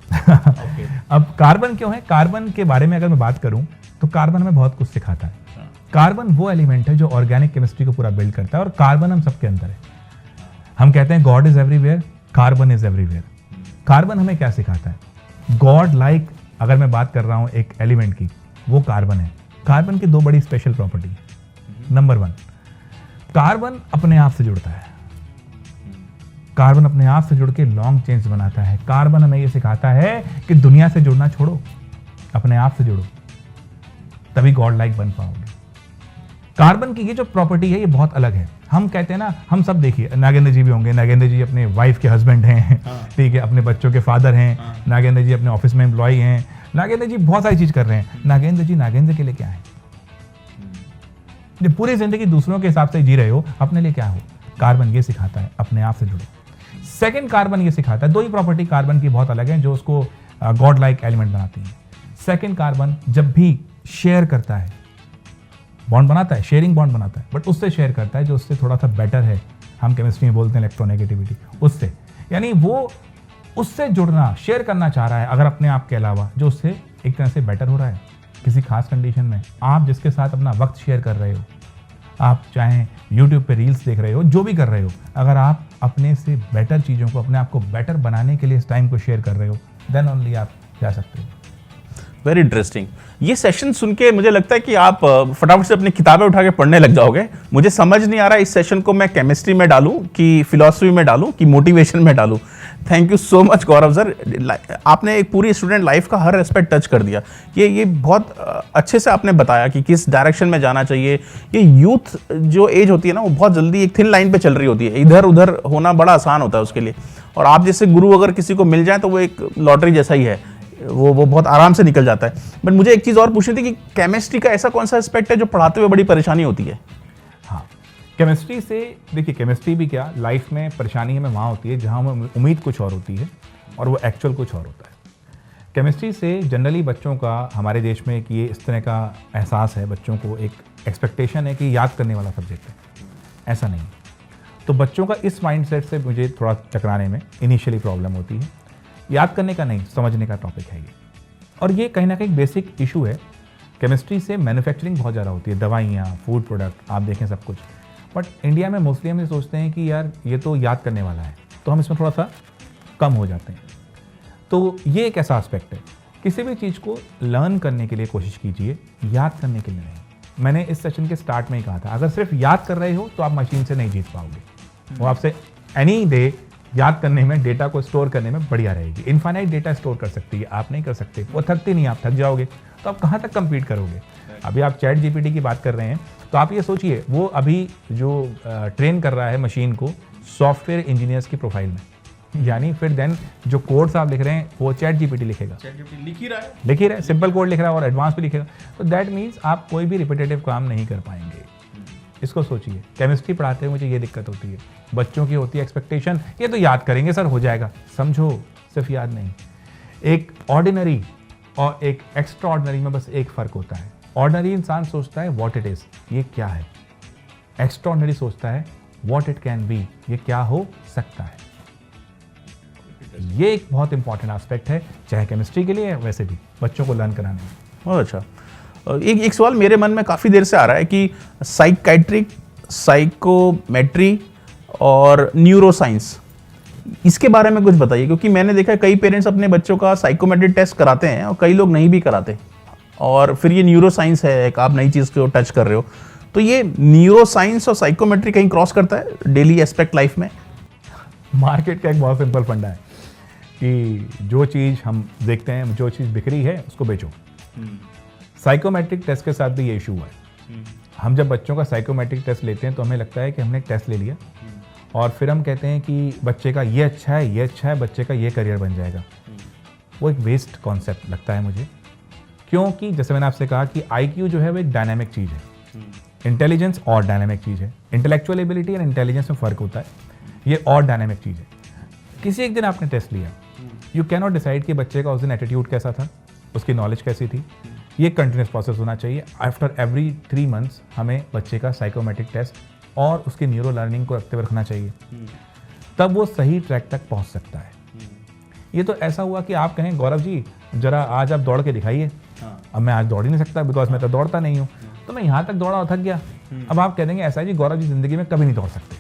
अब कार्बन क्यों है? कार्बन के बारे में अगर मैं बात करूं तो कार्बन हमें बहुत कुछ सिखाता है। कार्बन वो एलिमेंट है जो ऑर्गेनिक केमिस्ट्री को पूरा बिल्ड करता है, और कार्बन हम सबके अंदर है। हम कहते हैं God is everywhere, carbon is everywhere. Carbon हमें क्या सिखाता है? गॉड लाइक अगर मैं बात कर रहा हूं एक एलिमेंट की, वो कार्बन है। कार्बन की 2 बड़ी स्पेशल प्रॉपर्टी। नंबर 1, कार्बन अपने आप से जुड़ता है। कार्बन अपने आप से जुड़ के लॉन्ग चेन्स बनाता है। कार्बन हमें ये सिखाता है कि दुनिया से जुड़ना छोड़ो, अपने आप से जुड़ो। तभी गॉड लाइक बन पाओगे। कार्बन की ये जो प्रॉपर्टी है ये बहुत अलग है। हम कहते हैं ना, हम सब देखिए, नागेंद्र जी भी होंगे, नागेंद्र जी अपने वाइफ के हस्बैंड हैं, ठीक है, अपने बच्चों के फादर हैं, नागेंद्र जी अपने ऑफिस में एम्प्लॉय हैं, नागेंद्र जी बहुत सारी चीज कर रहे हैं। नागेंद्र जी नागेंद्र के लिए क्या है? जब पूरी जिंदगी दूसरों के हिसाब से जी रहे हो, अपने लिए क्या हो? कार्बन ये सिखाता है अपने आप से जुड़ो। सेकंड, कार्बन ये सिखाता है, दो ही प्रॉपर्टी कार्बन की बहुत अलग है जो उसको गॉड लाइक एलिमेंट बनाती है। सेकंड, कार्बन जब भी शेयर करता है, बॉन्ड बनाता है, शेयरिंग बॉन्ड बनाता है, बट उससे शेयर करता है जो उससे थोड़ा सा बेटर है। हम केमिस्ट्री में बोलते हैं इलेक्ट्रोनेगेटिविटी, उससे, यानी वो उससे जुड़ना, शेयर करना चाह रहा है, अगर अपने आप के अलावा, जो उससे एक तरह से बेटर हो रहा है किसी खास कंडीशन में। आप जिसके साथ अपना वक्त शेयर कर रहे हो, आप चाहे यूट्यूब पे रील्स देख रहे हो, जो भी कर रहे हो, अगर आप अपने से बेटर चीज़ों को, अपने आप को बेटर बनाने के लिए इस टाइम को शेयर कर रहे हो, देन ओनली आप जा सकते हो। Very interesting. ये सेशन सुन के मुझे लगता है कि आप फटाफट से अपनी किताबें उठा के पढ़ने लग जाओगे। मुझे समझ नहीं आ रहा इस सेशन को मैं केमिस्ट्री में डालूं कि फिलॉसफी में डालूं कि मोटिवेशन में डालूं। Thank you so much Gaurav sir, आपने एक पूरी स्टूडेंट लाइफ का हर एस्पेक्ट टच कर दिया। ये बहुत अच्छे से आपने बताया कि किस डायरेक्शन में जाना चाहिए। ये यूथ जो एज होती है ना, वो बहुत जल्दी एक थिन लाइन पे चल रही होती है, इधर उधर होना बड़ा आसान होता है उसके लिए। और आप जैसे गुरु अगर किसी को मिल जाए तो वो एक लॉटरी जैसा ही है, वो बहुत आराम से निकल जाता है। बट मुझे एक चीज़ और पूछनी थी कि केमिस्ट्री का ऐसा कौन सा एस्पेक्ट है जो पढ़ाते हुए बड़ी परेशानी होती है? हाँ, केमिस्ट्री से देखिए, केमिस्ट्री भी क्या, लाइफ में परेशानी हमें वहाँ होती है जहाँ हमें उम्मीद कुछ और होती है और वो एक्चुअल कुछ और होता है। केमिस्ट्री से जनरली बच्चों का हमारे देश में कि ये इस तरह का एहसास है, बच्चों को एक एक्सपेक्टेशन है कि याद करने वाला सब्जेक्ट है। ऐसा नहीं। तो बच्चों का इस माइंडसेट से मुझे थोड़ा टकराने में इनिशियली प्रॉब्लम होती है। याद करने का नहीं, समझने का टॉपिक है ये। और ये कहीं ना कहीं बेसिक इशू है। केमिस्ट्री से मैन्युफैक्चरिंग बहुत ज़्यादा होती है, दवाइयाँ, फूड प्रोडक्ट, आप देखें सब कुछ। बट इंडिया में मोस्टली हम ये सोचते हैं कि यार ये तो याद करने वाला है, तो हम इसमें थोड़ा सा कम हो जाते हैं। तो ये एक ऐसा एस्पेक्ट है, किसी भी चीज़ को लर्न करने के लिए कोशिश कीजिए, याद करने के लिए नहीं। मैंने इस सेशन के स्टार्ट में ही कहा था, अगर सिर्फ याद कर रहे हो तो आप मशीन से नहीं जीत पाओगे। वो आपसे एनी डे याद करने में, डेटा को स्टोर करने में बढ़िया रहेगी। इनफाइनाइट डेटा स्टोर कर सकती है, आप नहीं कर सकते। वो थकती नहीं, आप थक जाओगे तो आप कहाँ तक कम्पीट करोगे। अभी आप चैट जीपीटी की बात कर रहे हैं, तो आप ये सोचिए, वो अभी जो ट्रेन कर रहा है मशीन को सॉफ्टवेयर इंजीनियर्स की प्रोफाइल में, यानी फिर देन जो कोड्स आप लिख रहे हैं वो चैट जीपीटी लिखेगा। चैट जीपीटी लिख ही रहा है, सिंपल कोड लिख रहा है और एडवांस भी लिखेगा। तो दैट मीन्स आप कोई भी रिपीटेटिव काम नहीं कर पाएंगे। इसको सोचिए। केमिस्ट्री पढ़ाते हुए मुझे ये दिक्कत होती है, बच्चों की होती है एक्सपेक्टेशन, ये तो याद करेंगे सर, हो जाएगा। समझो, सिर्फ याद नहीं, एक ऑर्डिनरी और एक एक्स्ट्रा ऑर्डिनरी में बस एक फ़र्क होता है। ऑर्डिनरी इंसान सोचता है व्हाट इट इज़, ये क्या है। एक्स्ट्रा ऑर्डिनरी सोचता है व्हाट इट कैन बी, ये क्या हो सकता है। ये एक बहुत इंपॉर्टेंट एस्पेक्ट है, चाहे केमिस्ट्री के लिए वैसे भी बच्चों को लर्न कराने में। बहुत अच्छा। एक सवाल मेरे मन में काफ़ी देर से आ रहा है कि साइकाइट्रिक, साइकोमेट्री और न्यूरोसाइंस, इसके बारे में कुछ बताइए। क्योंकि मैंने देखा है कई पेरेंट्स अपने बच्चों का साइकोमेट्रिक टेस्ट कराते हैं और कई लोग नहीं भी कराते। और फिर ये न्यूरोसाइंस है, एक आप नई चीज़ को टच कर रहे हो, तो ये न्यूरोसाइंस और साइकोमेट्री कहीं क्रॉस करता है डेली एस्पेक्ट लाइफ में? मार्केट का एक बहुत सिंपल फंडा है कि जो चीज़ हम देखते हैं, जो चीज़ बिक रही है उसको बेचो। साइकोमेट्रिक टेस्ट के साथ भी ये इशू हुआ है। हम जब बच्चों का साइकोमेट्रिक टेस्ट लेते हैं तो हमें लगता है कि हमने एक टेस्ट ले लिया और फिर हम कहते हैं कि बच्चे का ये अच्छा है, ये अच्छा है, बच्चे का ये करियर बन जाएगा। वो एक वेस्ट कॉन्सेप्ट लगता है मुझे, क्योंकि जैसे मैंने आपसे कहा कि IQ जो है वो एक डायनामिक चीज़ है, इंटेलिजेंस और डायनामिक चीज़ है। इंटेलेक्चुअल एबिलिटी और इंटेलिजेंस में फ़र्क होता है, ये और डायनामिक चीज़ है। किसी एक दिन आपने टेस्ट लिया, यू कैन नॉट डिसाइड कि बच्चे का उस दिन एटीट्यूड कैसा था, उसकी नॉलेज कैसी थी। ये कंटिन्यूस प्रोसेस होना चाहिए। आफ्टर एवरी 3 मंथ्स हमें बच्चे का साइकोमेट्रिक टेस्ट और उसकी न्यूरो लर्निंग को रखते हुए रखना चाहिए, तब वो सही ट्रैक तक पहुंच सकता है। ये तो ऐसा हुआ कि आप कहें गौरव जी जरा आज आप दौड़ के दिखाइए। अब मैं आज दौड़ ही नहीं सकता बिकॉज मैं तो दौड़ता नहीं हूँ, तो मैं यहाँ तक दौड़ा और थक गया। अब आप कह देंगे ऐसा है जी गौरव जी ज़िंदगी में कभी नहीं दौड़ सकते।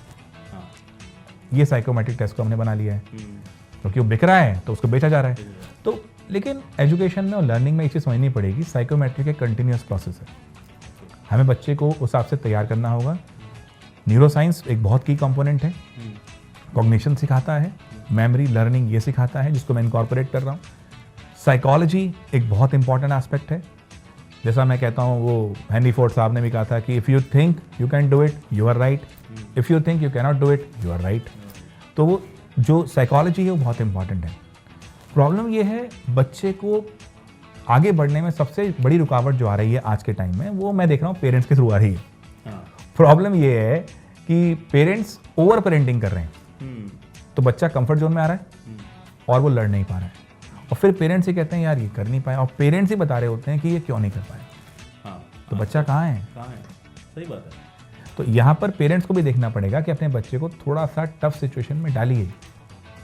ये साइकोमेट्रिक टेस्ट को हमने बना लिया है क्योंकि वो बिक रहा है तो उसको बेचा जा रहा है। तो लेकिन एजुकेशन में और लर्निंग में एक चीज़ समझनी पड़ेगी, साइकोमेट्रिक एक कंटिन्यूस प्रोसेस है। हमें बच्चे को उस हिसाब से तैयार करना होगा। न्यूरोसाइंस एक बहुत की कंपोनेंट है, कॉग्निशन सिखाता है, मेमोरी, लर्निंग ये सिखाता है जिसको मैं इनकॉर्पोरेट कर रहा हूँ। साइकोलॉजी एक बहुत इंपॉर्टेंट एस्पेक्ट है, जैसा मैं कहता हूँ, वो हेनरी फोर्ड साहब ने भी कहा था कि if you think you can do it you are right, if you think you can not do it you are right. तो वो जो साइकोलॉजी है वो बहुत इंपॉर्टेंट है। प्रॉब्लम ये है, बच्चे को आगे बढ़ने में सबसे बड़ी रुकावट जो आ रही है आज के टाइम में, वो मैं देख रहा हूँ पेरेंट्स के थ्रू आ रही है। प्रॉब्लम ये है कि पेरेंट्स ओवर पेरेंटिंग कर रहे हैं, तो बच्चा कंफर्ट जोन में आ रहा है और वो लड़ नहीं पा रहा है, और फिर पेरेंट्स ही कहते हैं यार ये कर नहीं पाए, और पेरेंट्स ही बता रहे होते हैं कि ये क्यों नहीं कर पाए। तो बच्चा कहाँ है? सही बात है। तो यहाँ पर पेरेंट्स को भी देखना पड़ेगा कि अपने बच्चे को थोड़ा सा टफ सिचुएशन में डालिए,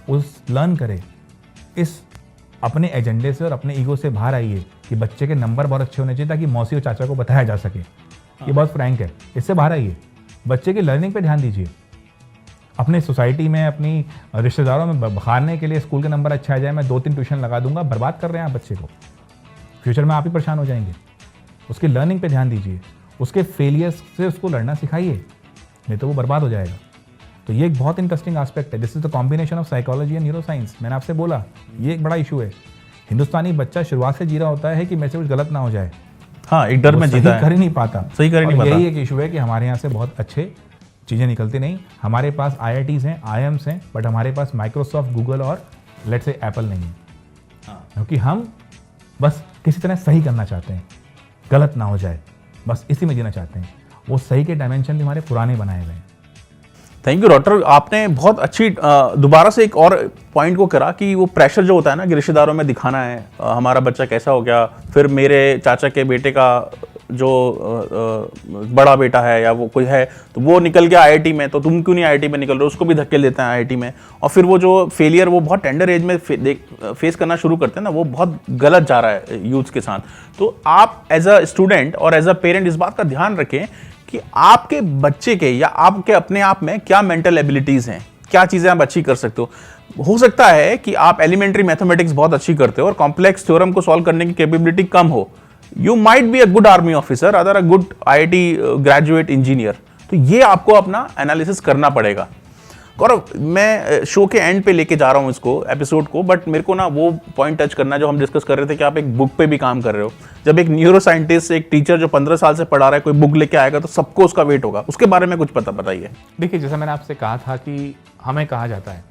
उस लर्न करे, इस अपने एजेंडे से और अपने ईगो से बाहर आइए कि बच्चे के नंबर बहुत अच्छे होने चाहिए ताकि मौसी और चाचा को बताया जा सके। ये बहुत फ्रैंक है, इससे बाहर आइए, बच्चे की लर्निंग पे ध्यान दीजिए। अपने सोसाइटी में, अपनी रिश्तेदारों में बखारने के लिए स्कूल के नंबर अच्छा आ जाए, मैं 2-3 ट्यूशन लगा दूंगा, बर्बाद कर रहे हैं आप बच्चे को, फ्यूचर में आप ही परेशान हो जाएंगे। उसकी लर्निंग पे ध्यान दीजिए, उसके फेलियर्स से उसको लड़ना सिखाइए, नहीं तो वो बर्बाद हो जाएगा। तो ये एक बहुत इंटरेस्टिंग एस्पेक्ट है। This is the combination of psychology and neuroscience. मैंने आपसे बोला ये एक बड़ा इशू है। हिंदुस्तानी बच्चा शुरुआत से जी रहा होता है कि मेरे से कुछ गलत ना हो जाए। हाँ, एक डर में जीता है, कर ही नहीं पाता, सही कर ही नहीं पाता। यही एक इशू है कि हमारे यहाँ से बहुत अच्छे चीज़ें निकलती नहीं। हमारे पास IITs हैं, IIMs हैं, बट हमारे पास माइक्रोसॉफ्ट, गूगल और लेट्स से एप्पल नहीं है, क्योंकि हम बस किसी तरह सही करना चाहते हैं, गलत ना हो जाए, बस इसी में जीना चाहते हैं। वो सही के डायमेंशन भी हमारे पुराने बनाए हुए हैं। थैंक यू डॉक्टर, आपने बहुत अच्छी दोबारा से एक और पॉइंट को करा कि वो प्रेशर जो होता है ना कि रिश्तेदारों में दिखाना है हमारा बच्चा कैसा हो गया, फिर मेरे चाचा के बेटे का जो बड़ा बेटा है या वो कोई है तो वो निकल गया IIT में, तो तुम क्यों नहीं IIT में निकल रहे हो, उसको भी धक्के देते हैं IIT में, और फिर वो जो फेलियर वो बहुत टेंडर एज में फेस करना शुरू करते हैं ना, वो बहुत गलत जा रहा है यूथ के साथ। तो आप एज अ स्टूडेंट और एज अ पेरेंट इस बात का ध्यान रखें कि आपके बच्चे के या आपके अपने आप में क्या मेंटल एबिलिटीज हैं, क्या चीजें आप अच्छी कर सकते हो सकता है कि आप एलिमेंट्री मैथमेटिक्स बहुत अच्छी करते हो और कॉम्प्लेक्स थ्योरम को सॉल्व करने की कैपेबिलिटी कम हो। You might be a good army officer, other a good IIT graduate engineer. तो ये आपको अपना एनालिसिस करना पड़ेगा। गौरव, मैं शो के एंड पे लेके जा रहा हूँ इसको, एपिसोड को, बट मेरे को ना वो पॉइंट टच करना जो हम डिस्कस कर रहे थे कि आप एक बुक पे भी काम कर रहे हो। जब एक न्यूरो साइंटिस्ट, एक टीचर जो 15 साल से पढ़ा रहा है, कोई बुक लेके आएगा तो सबको उसका वेट होगा, उसके बारे में कुछ पता बताइए। देखिए, जैसा मैंने आपसे कहा था कि हमें कहा जाता है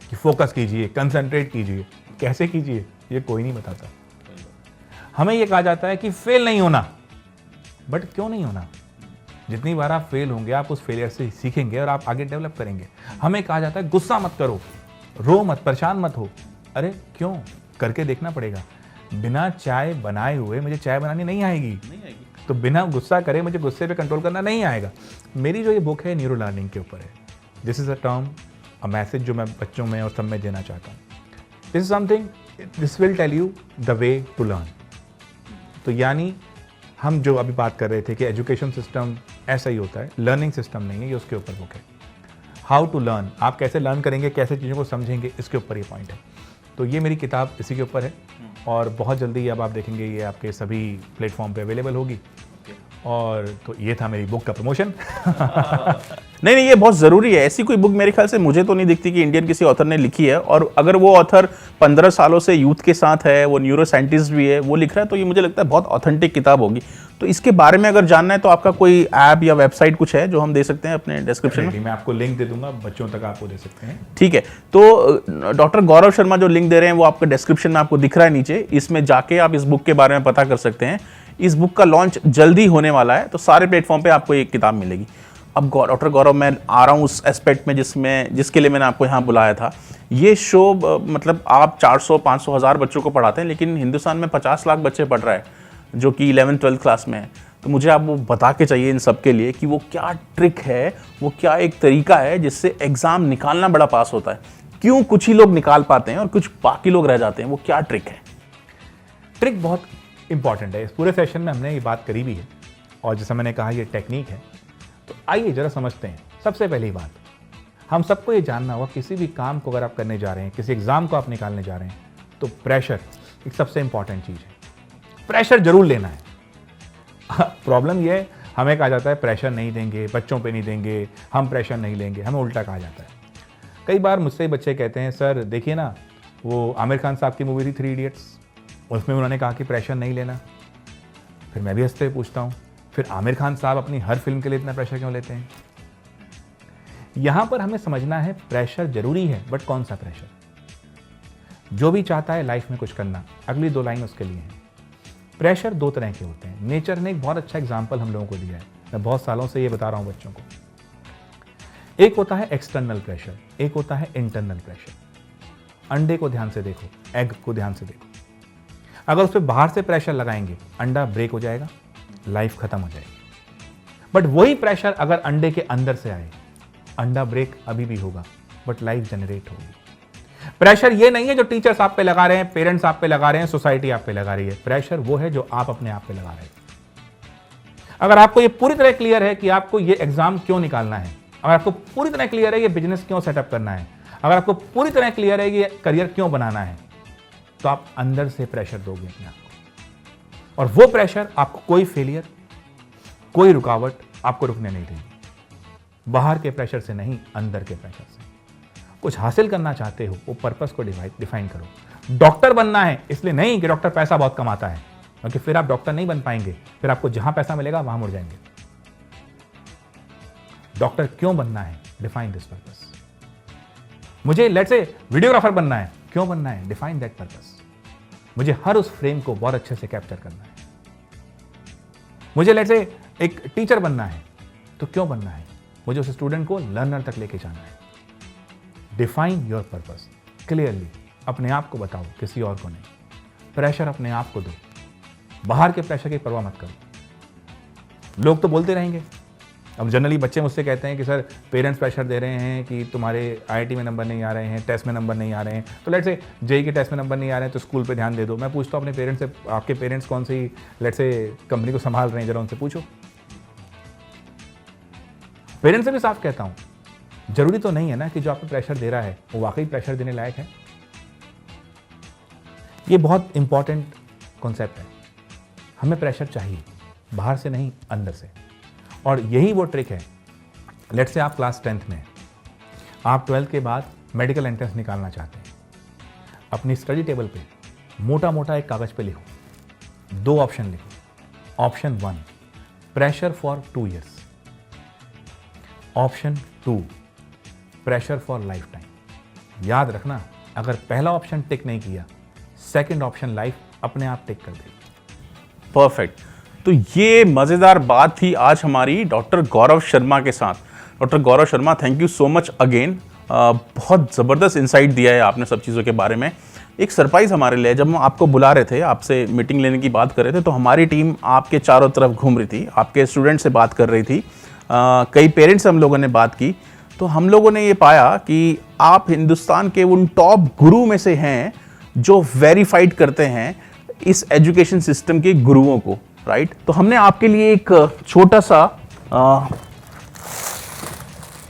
कि फोकस कीजिए, कंसंट्रेट कीजिए, कैसे कीजिए ये कोई नहीं बताता। हमें ये कहा जाता है कि फेल नहीं होना, बट क्यों नहीं होना? जितनी बार आप फेल होंगे आप उस फेलियर से सीखेंगे और आप आगे डेवलप करेंगे। हमें कहा जाता है गुस्सा मत करो, रो मत, परेशान मत हो। अरे क्यों? करके देखना पड़ेगा। बिना चाय बनाए हुए मुझे चाय बनानी नहीं आएगी, तो बिना गुस्सा करे मुझे गुस्से पे कंट्रोल करना नहीं आएगा। मेरी जो ये बुक है न्यूरो लर्निंग के ऊपर है। This is a term, a message जो मैं बच्चों में और सब में देना चाहता हूँ। This is something, this will tell you the way to learn. तो यानी हम जो अभी बात कर रहे थे कि एजुकेशन सिस्टम ऐसा ही होता है, लर्निंग सिस्टम नहीं है, ये उसके ऊपर बुक है। हाउ टू लर्न, आप कैसे लर्न करेंगे, कैसे चीज़ों को समझेंगे, इसके ऊपर ये पॉइंट है। तो ये मेरी किताब इसी के ऊपर है और बहुत जल्दी अब आप देखेंगे ये आपके सभी प्लेटफॉर्म पे अवेलेबल होगी। और तो ये था मेरी बुक का प्रमोशन। नहीं, ये बहुत ज़रूरी है। ऐसी कोई बुक मेरे ख्याल से मुझे तो नहीं दिखती कि इंडियन किसी ऑथर ने लिखी है, और अगर वो ऑथर 15 सालों से यूथ के साथ है, वो न्यूरो साइंटिस्ट भी है, वो लिख रहा है, तो ये मुझे लगता है बहुत ऑथेंटिक किताब होगी। तो इसके बारे में अगर जानना है तो आपका कोई ऐप या वेबसाइट कुछ है जो हम दे सकते हैं अपने डिस्क्रिप्शन में? मैं आपको लिंक दे दूंगा, बच्चों तक आपको दे सकते हैं। ठीक है, तो डॉक्टर गौरव शर्मा जो लिंक दे रहे हैं वो आपका डिस्क्रिप्शन में आपको दिख रहा है नीचे, इसमें जाके आप इस बुक के बारे में पता कर सकते हैं। इस बुक का लॉन्च जल्दी होने वाला है, तो सारे प्लेटफॉर्म पे आपको ये किताब मिलेगी। अब डॉक्टर गौरव, मैं आ रहा हूँ उस एस्पेक्ट में जिसके लिए मैंने आपको यहाँ बुलाया था। ये शो मतलब आप 400, 500, 1000 बच्चों को पढ़ाते हैं, लेकिन हिंदुस्तान में 50 लाख बच्चे पढ़ रहे हैं जो कि 11th 12th क्लास में है। तो मुझे आप वो बता के चाहिए इन सब के लिए कि वो क्या ट्रिक है, वो क्या एक तरीका है जिससे एग्ज़ाम निकालना बड़ा पास होता है। क्यों कुछ ही लोग निकाल पाते हैं और कुछ बाकी लोग रह जाते हैं, वो क्या ट्रिक है? ट्रिक बहुत इंपॉर्टेंट है। इस पूरे सेशन में हमने ये बात करी भी है, और जैसा मैंने कहा ये टेक्निक है। तो आइए जरा समझते हैं। सबसे पहली बात, हम सबको ये जानना होगा, किसी भी काम को अगर आप करने जा रहे हैं, किसी एग्जाम को आप निकालने जा रहे हैं, तो प्रेशर एक सबसे इंपॉर्टेंट चीज़ है। प्रेशर जरूर लेना है। प्रॉब्लम ये है, हमें कहा जाता है प्रेशर नहीं देंगे, बच्चों पे नहीं देंगे, हम प्रेशर नहीं लेंगे। हमें उल्टा कहा जाता है। कई बार मुझसे बच्चे कहते हैं, सर देखिए ना, वो आमिर खान साहब की मूवी थी 3 इडियट्स, उसमें उन्होंने कहा कि प्रेशर नहीं लेना। फिर मैं भी हंसते हुए पूछता हूँ, फिर आमिर खान साहब अपनी हर फिल्म के लिए इतना प्रेशर क्यों लेते हैं? यहां पर हमें समझना है प्रेशर जरूरी है, बट कौन सा प्रेशर? जो भी चाहता है लाइफ में कुछ करना, अगली 2 लाइन उसके लिए है। प्रेशर 2 तरह के होते हैं। नेचर ने एक बहुत अच्छा एग्जाम्पल हम लोगों को दिया है, मैं बहुत सालों से ये बता रहा हूं बच्चों को। एक होता है एक्सटर्नल प्रेशर, एक होता है इंटरनल प्रेशर। अंडे को ध्यान से देखो, एग को ध्यान से देखो। अगर उस पर बाहर से प्रेशर लगाएंगे, अंडा ब्रेक हो जाएगा, लाइफ खत्म हो जाएगी। बट वही प्रेशर अगर अंडे के अंदर से आए, अंडा ब्रेक अभी भी होगा, बट लाइफ जनरेट होगी। प्रेशर ये नहीं है जो टीचर्स आप पे लगा रहे हैं, पेरेंट्स आप पे लगा रहे हैं, सोसाइटी आप पे लगा रही है। प्रेशर वो है जो आप अपने आप पे लगा रहे हैं। अगर आपको ये पूरी तरह क्लियर है कि आपको ये एग्जाम क्यों निकालना है, अगर आपको पूरी तरह क्लियर है ये बिजनेस क्यों सेटअप करना है, अगर आपको पूरी तरह क्लियर है कि ये करियर क्यों बनाना है, तो आप अंदर से प्रेशर दोगे अपने आप को। और वो प्रेशर आपको कोई फेलियर, कोई रुकावट आपको रुकने नहीं देगी। बाहर के प्रेशर से नहीं, अंदर के प्रेशर से। कुछ हासिल करना चाहते हो, वो पर्पस को डिफाइन करो। डॉक्टर बनना है इसलिए नहीं कि डॉक्टर पैसा बहुत कमाता है, क्योंकि फिर आप डॉक्टर नहीं बन पाएंगे, फिर आपको जहां पैसा मिलेगा वहां मुड़ जाएंगे। डॉक्टर क्यों बनना है, डिफाइन दिस पर्पस। मुझे लेट्स से वीडियोग्राफर बनना है, क्यों बनना है, डिफाइन दैट पर्पस। मुझे हर उस फ्रेम को बहुत अच्छे से कैप्चर करना है। मुझे लेट्स से एक टीचर बनना है, तो क्यों बनना है, मुझे उस स्टूडेंट को लर्नर तक लेके जाना है। डिफाइन योर पर्पस क्लियरली, अपने आप को बताओ, किसी और को नहीं। प्रेशर अपने आप को दो, बाहर के प्रेशर की परवाह मत करो। लोग तो बोलते रहेंगे। अब जनरली बच्चे मुझसे कहते हैं कि सर पेरेंट्स प्रेशर दे रहे हैं कि तुम्हारे आईआईटी में नंबर नहीं आ रहे हैं, टेस्ट में नंबर नहीं आ रहे हैं, तो लेट्स से जेईई के टेस्ट में नंबर नहीं आ रहे हैं तो स्कूल पे ध्यान दे दो। मैं पूछता हूँ अपने पेरेंट्स से, आपके पेरेंट्स कौन सी लेट्स से कंपनी को संभाल रहे हैं, जरा उनसे पूछो। पेरेंट्स से भी साफ कहता हूँ, जरूरी तो नहीं है ना कि जो आपको प्रेशर दे रहा है वो वाकई प्रेशर देने लायक है। ये बहुत इंपॉर्टेंट कॉन्सेप्ट है। हमें प्रेशर चाहिए, बाहर से नहीं, अंदर से। और यही वो ट्रिक है। लेट्स से आप क्लास 10th में, आप 12th के बाद मेडिकल एंट्रेंस निकालना चाहते हैं। अपनी स्टडी टेबल पे मोटा मोटा एक कागज पे लिखो, 2 ऑप्शन लिखो। Option 1 pressure for 2 years, option 2 pressure for life time. याद रखना, अगर पहला ऑप्शन टिक नहीं किया, सेकंड ऑप्शन लाइफ अपने आप टिक कर देगी। परफेक्ट। तो ये मज़ेदार बात थी आज हमारी डॉक्टर गौरव शर्मा के साथ। Doctor Gaurav Sharma, thank you so much again. बहुत ज़बरदस्त इंसाइट दिया है आपने सब चीज़ों के बारे में। एक सरप्राइज़ हमारे लिए, जब हम आपको बुला रहे थे, आपसे मीटिंग लेने की बात कर रहे थे, तो हमारी टीम आपके चारों तरफ घूम रही थी, आपके स्टूडेंट से बात कर रही थी, कई पेरेंट्स से हम लोगों ने बात की। तो हम लोगों ने ये पाया कि आप हिंदुस्तान के उन टॉप गुरु में से हैं जो वेरीफाइड करते हैं इस एजुकेशन सिस्टम के गुरुओं को, राइट। तो हमने आपके लिए एक छोटा सा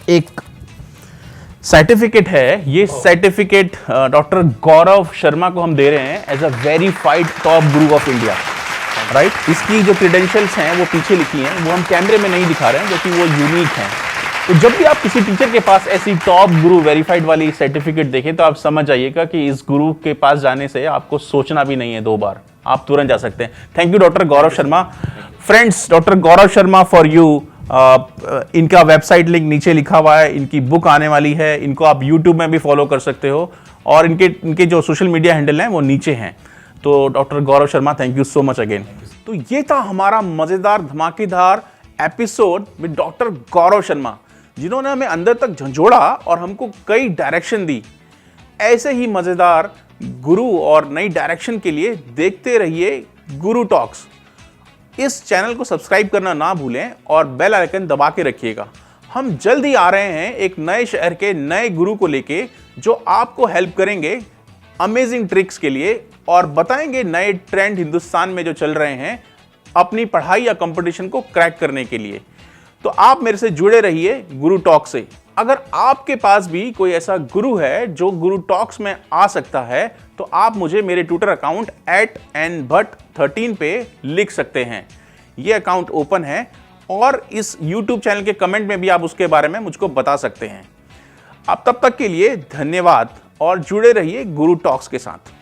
एक सर्टिफिकेट है। ये सर्टिफिकेट डॉक्टर गौरव शर्मा को हम दे रहे हैं as a verified top Guru of India, right. इसकी जो क्रेडेंशियल्स हैं वो पीछे लिखी हैं, वो हम कैमरे में नहीं दिखा रहे हैं क्योंकि वो यूनिक हैं। तो जब भी आप किसी टीचर के पास ऐसी टॉप गुरु वेरीफाइड वाली सर्टिफिकेट देखें, तो आप समझ जाइएगा कि इस गुरु के पास जाने से आपको सोचना भी नहीं है 2 बार, आप तुरंत जा सकते हैं। Thank you doctor Gaurav Sharma. Friends, doctor Gaurav Sharma for you. इनका वेबसाइट लिंक नीचे लिखा हुआ है, इनकी बुक आने वाली है, इनको आप यूट्यूब में भी फॉलो कर सकते हो, और इनके जो सोशल मीडिया हैंडल हैं वो नीचे हैं। तो doctor Gaurav Sharma, thank you so much again. तो ये था हमारा मजेदार धमाकेदार episode with doctor Gaurav Sharma, जिन्होंने हमें अंदर तक झंझोड़ा और हमको कई डायरेक्शन दी। ऐसे ही मजेदार गुरु और नई डायरेक्शन के लिए देखते रहिए गुरु टॉक्स। इस चैनल को सब्सक्राइब करना ना भूलें और बेल आइकन दबा के रखिएगा। हम जल्द ही आ रहे हैं एक नए शहर के नए गुरु को लेके, जो आपको हेल्प करेंगे अमेजिंग ट्रिक्स के लिए और बताएंगे नए ट्रेंड हिंदुस्तान में जो चल रहे हैं अपनी पढ़ाई या कंपटीशन को क्रैक करने के लिए। तो आप मेरे से जुड़े रहिए गुरु टॉक से। अगर आपके पास भी कोई ऐसा गुरु है जो गुरु टॉक्स में आ सकता है, तो आप मुझे मेरे ट्विटर अकाउंट @nbhat13 पे लिख सकते हैं। ये अकाउंट ओपन है और इस YouTube चैनल के कमेंट में भी आप उसके बारे में मुझको बता सकते हैं। अब तब तक के लिए धन्यवाद और जुड़े रहिए गुरु टॉक्स के साथ।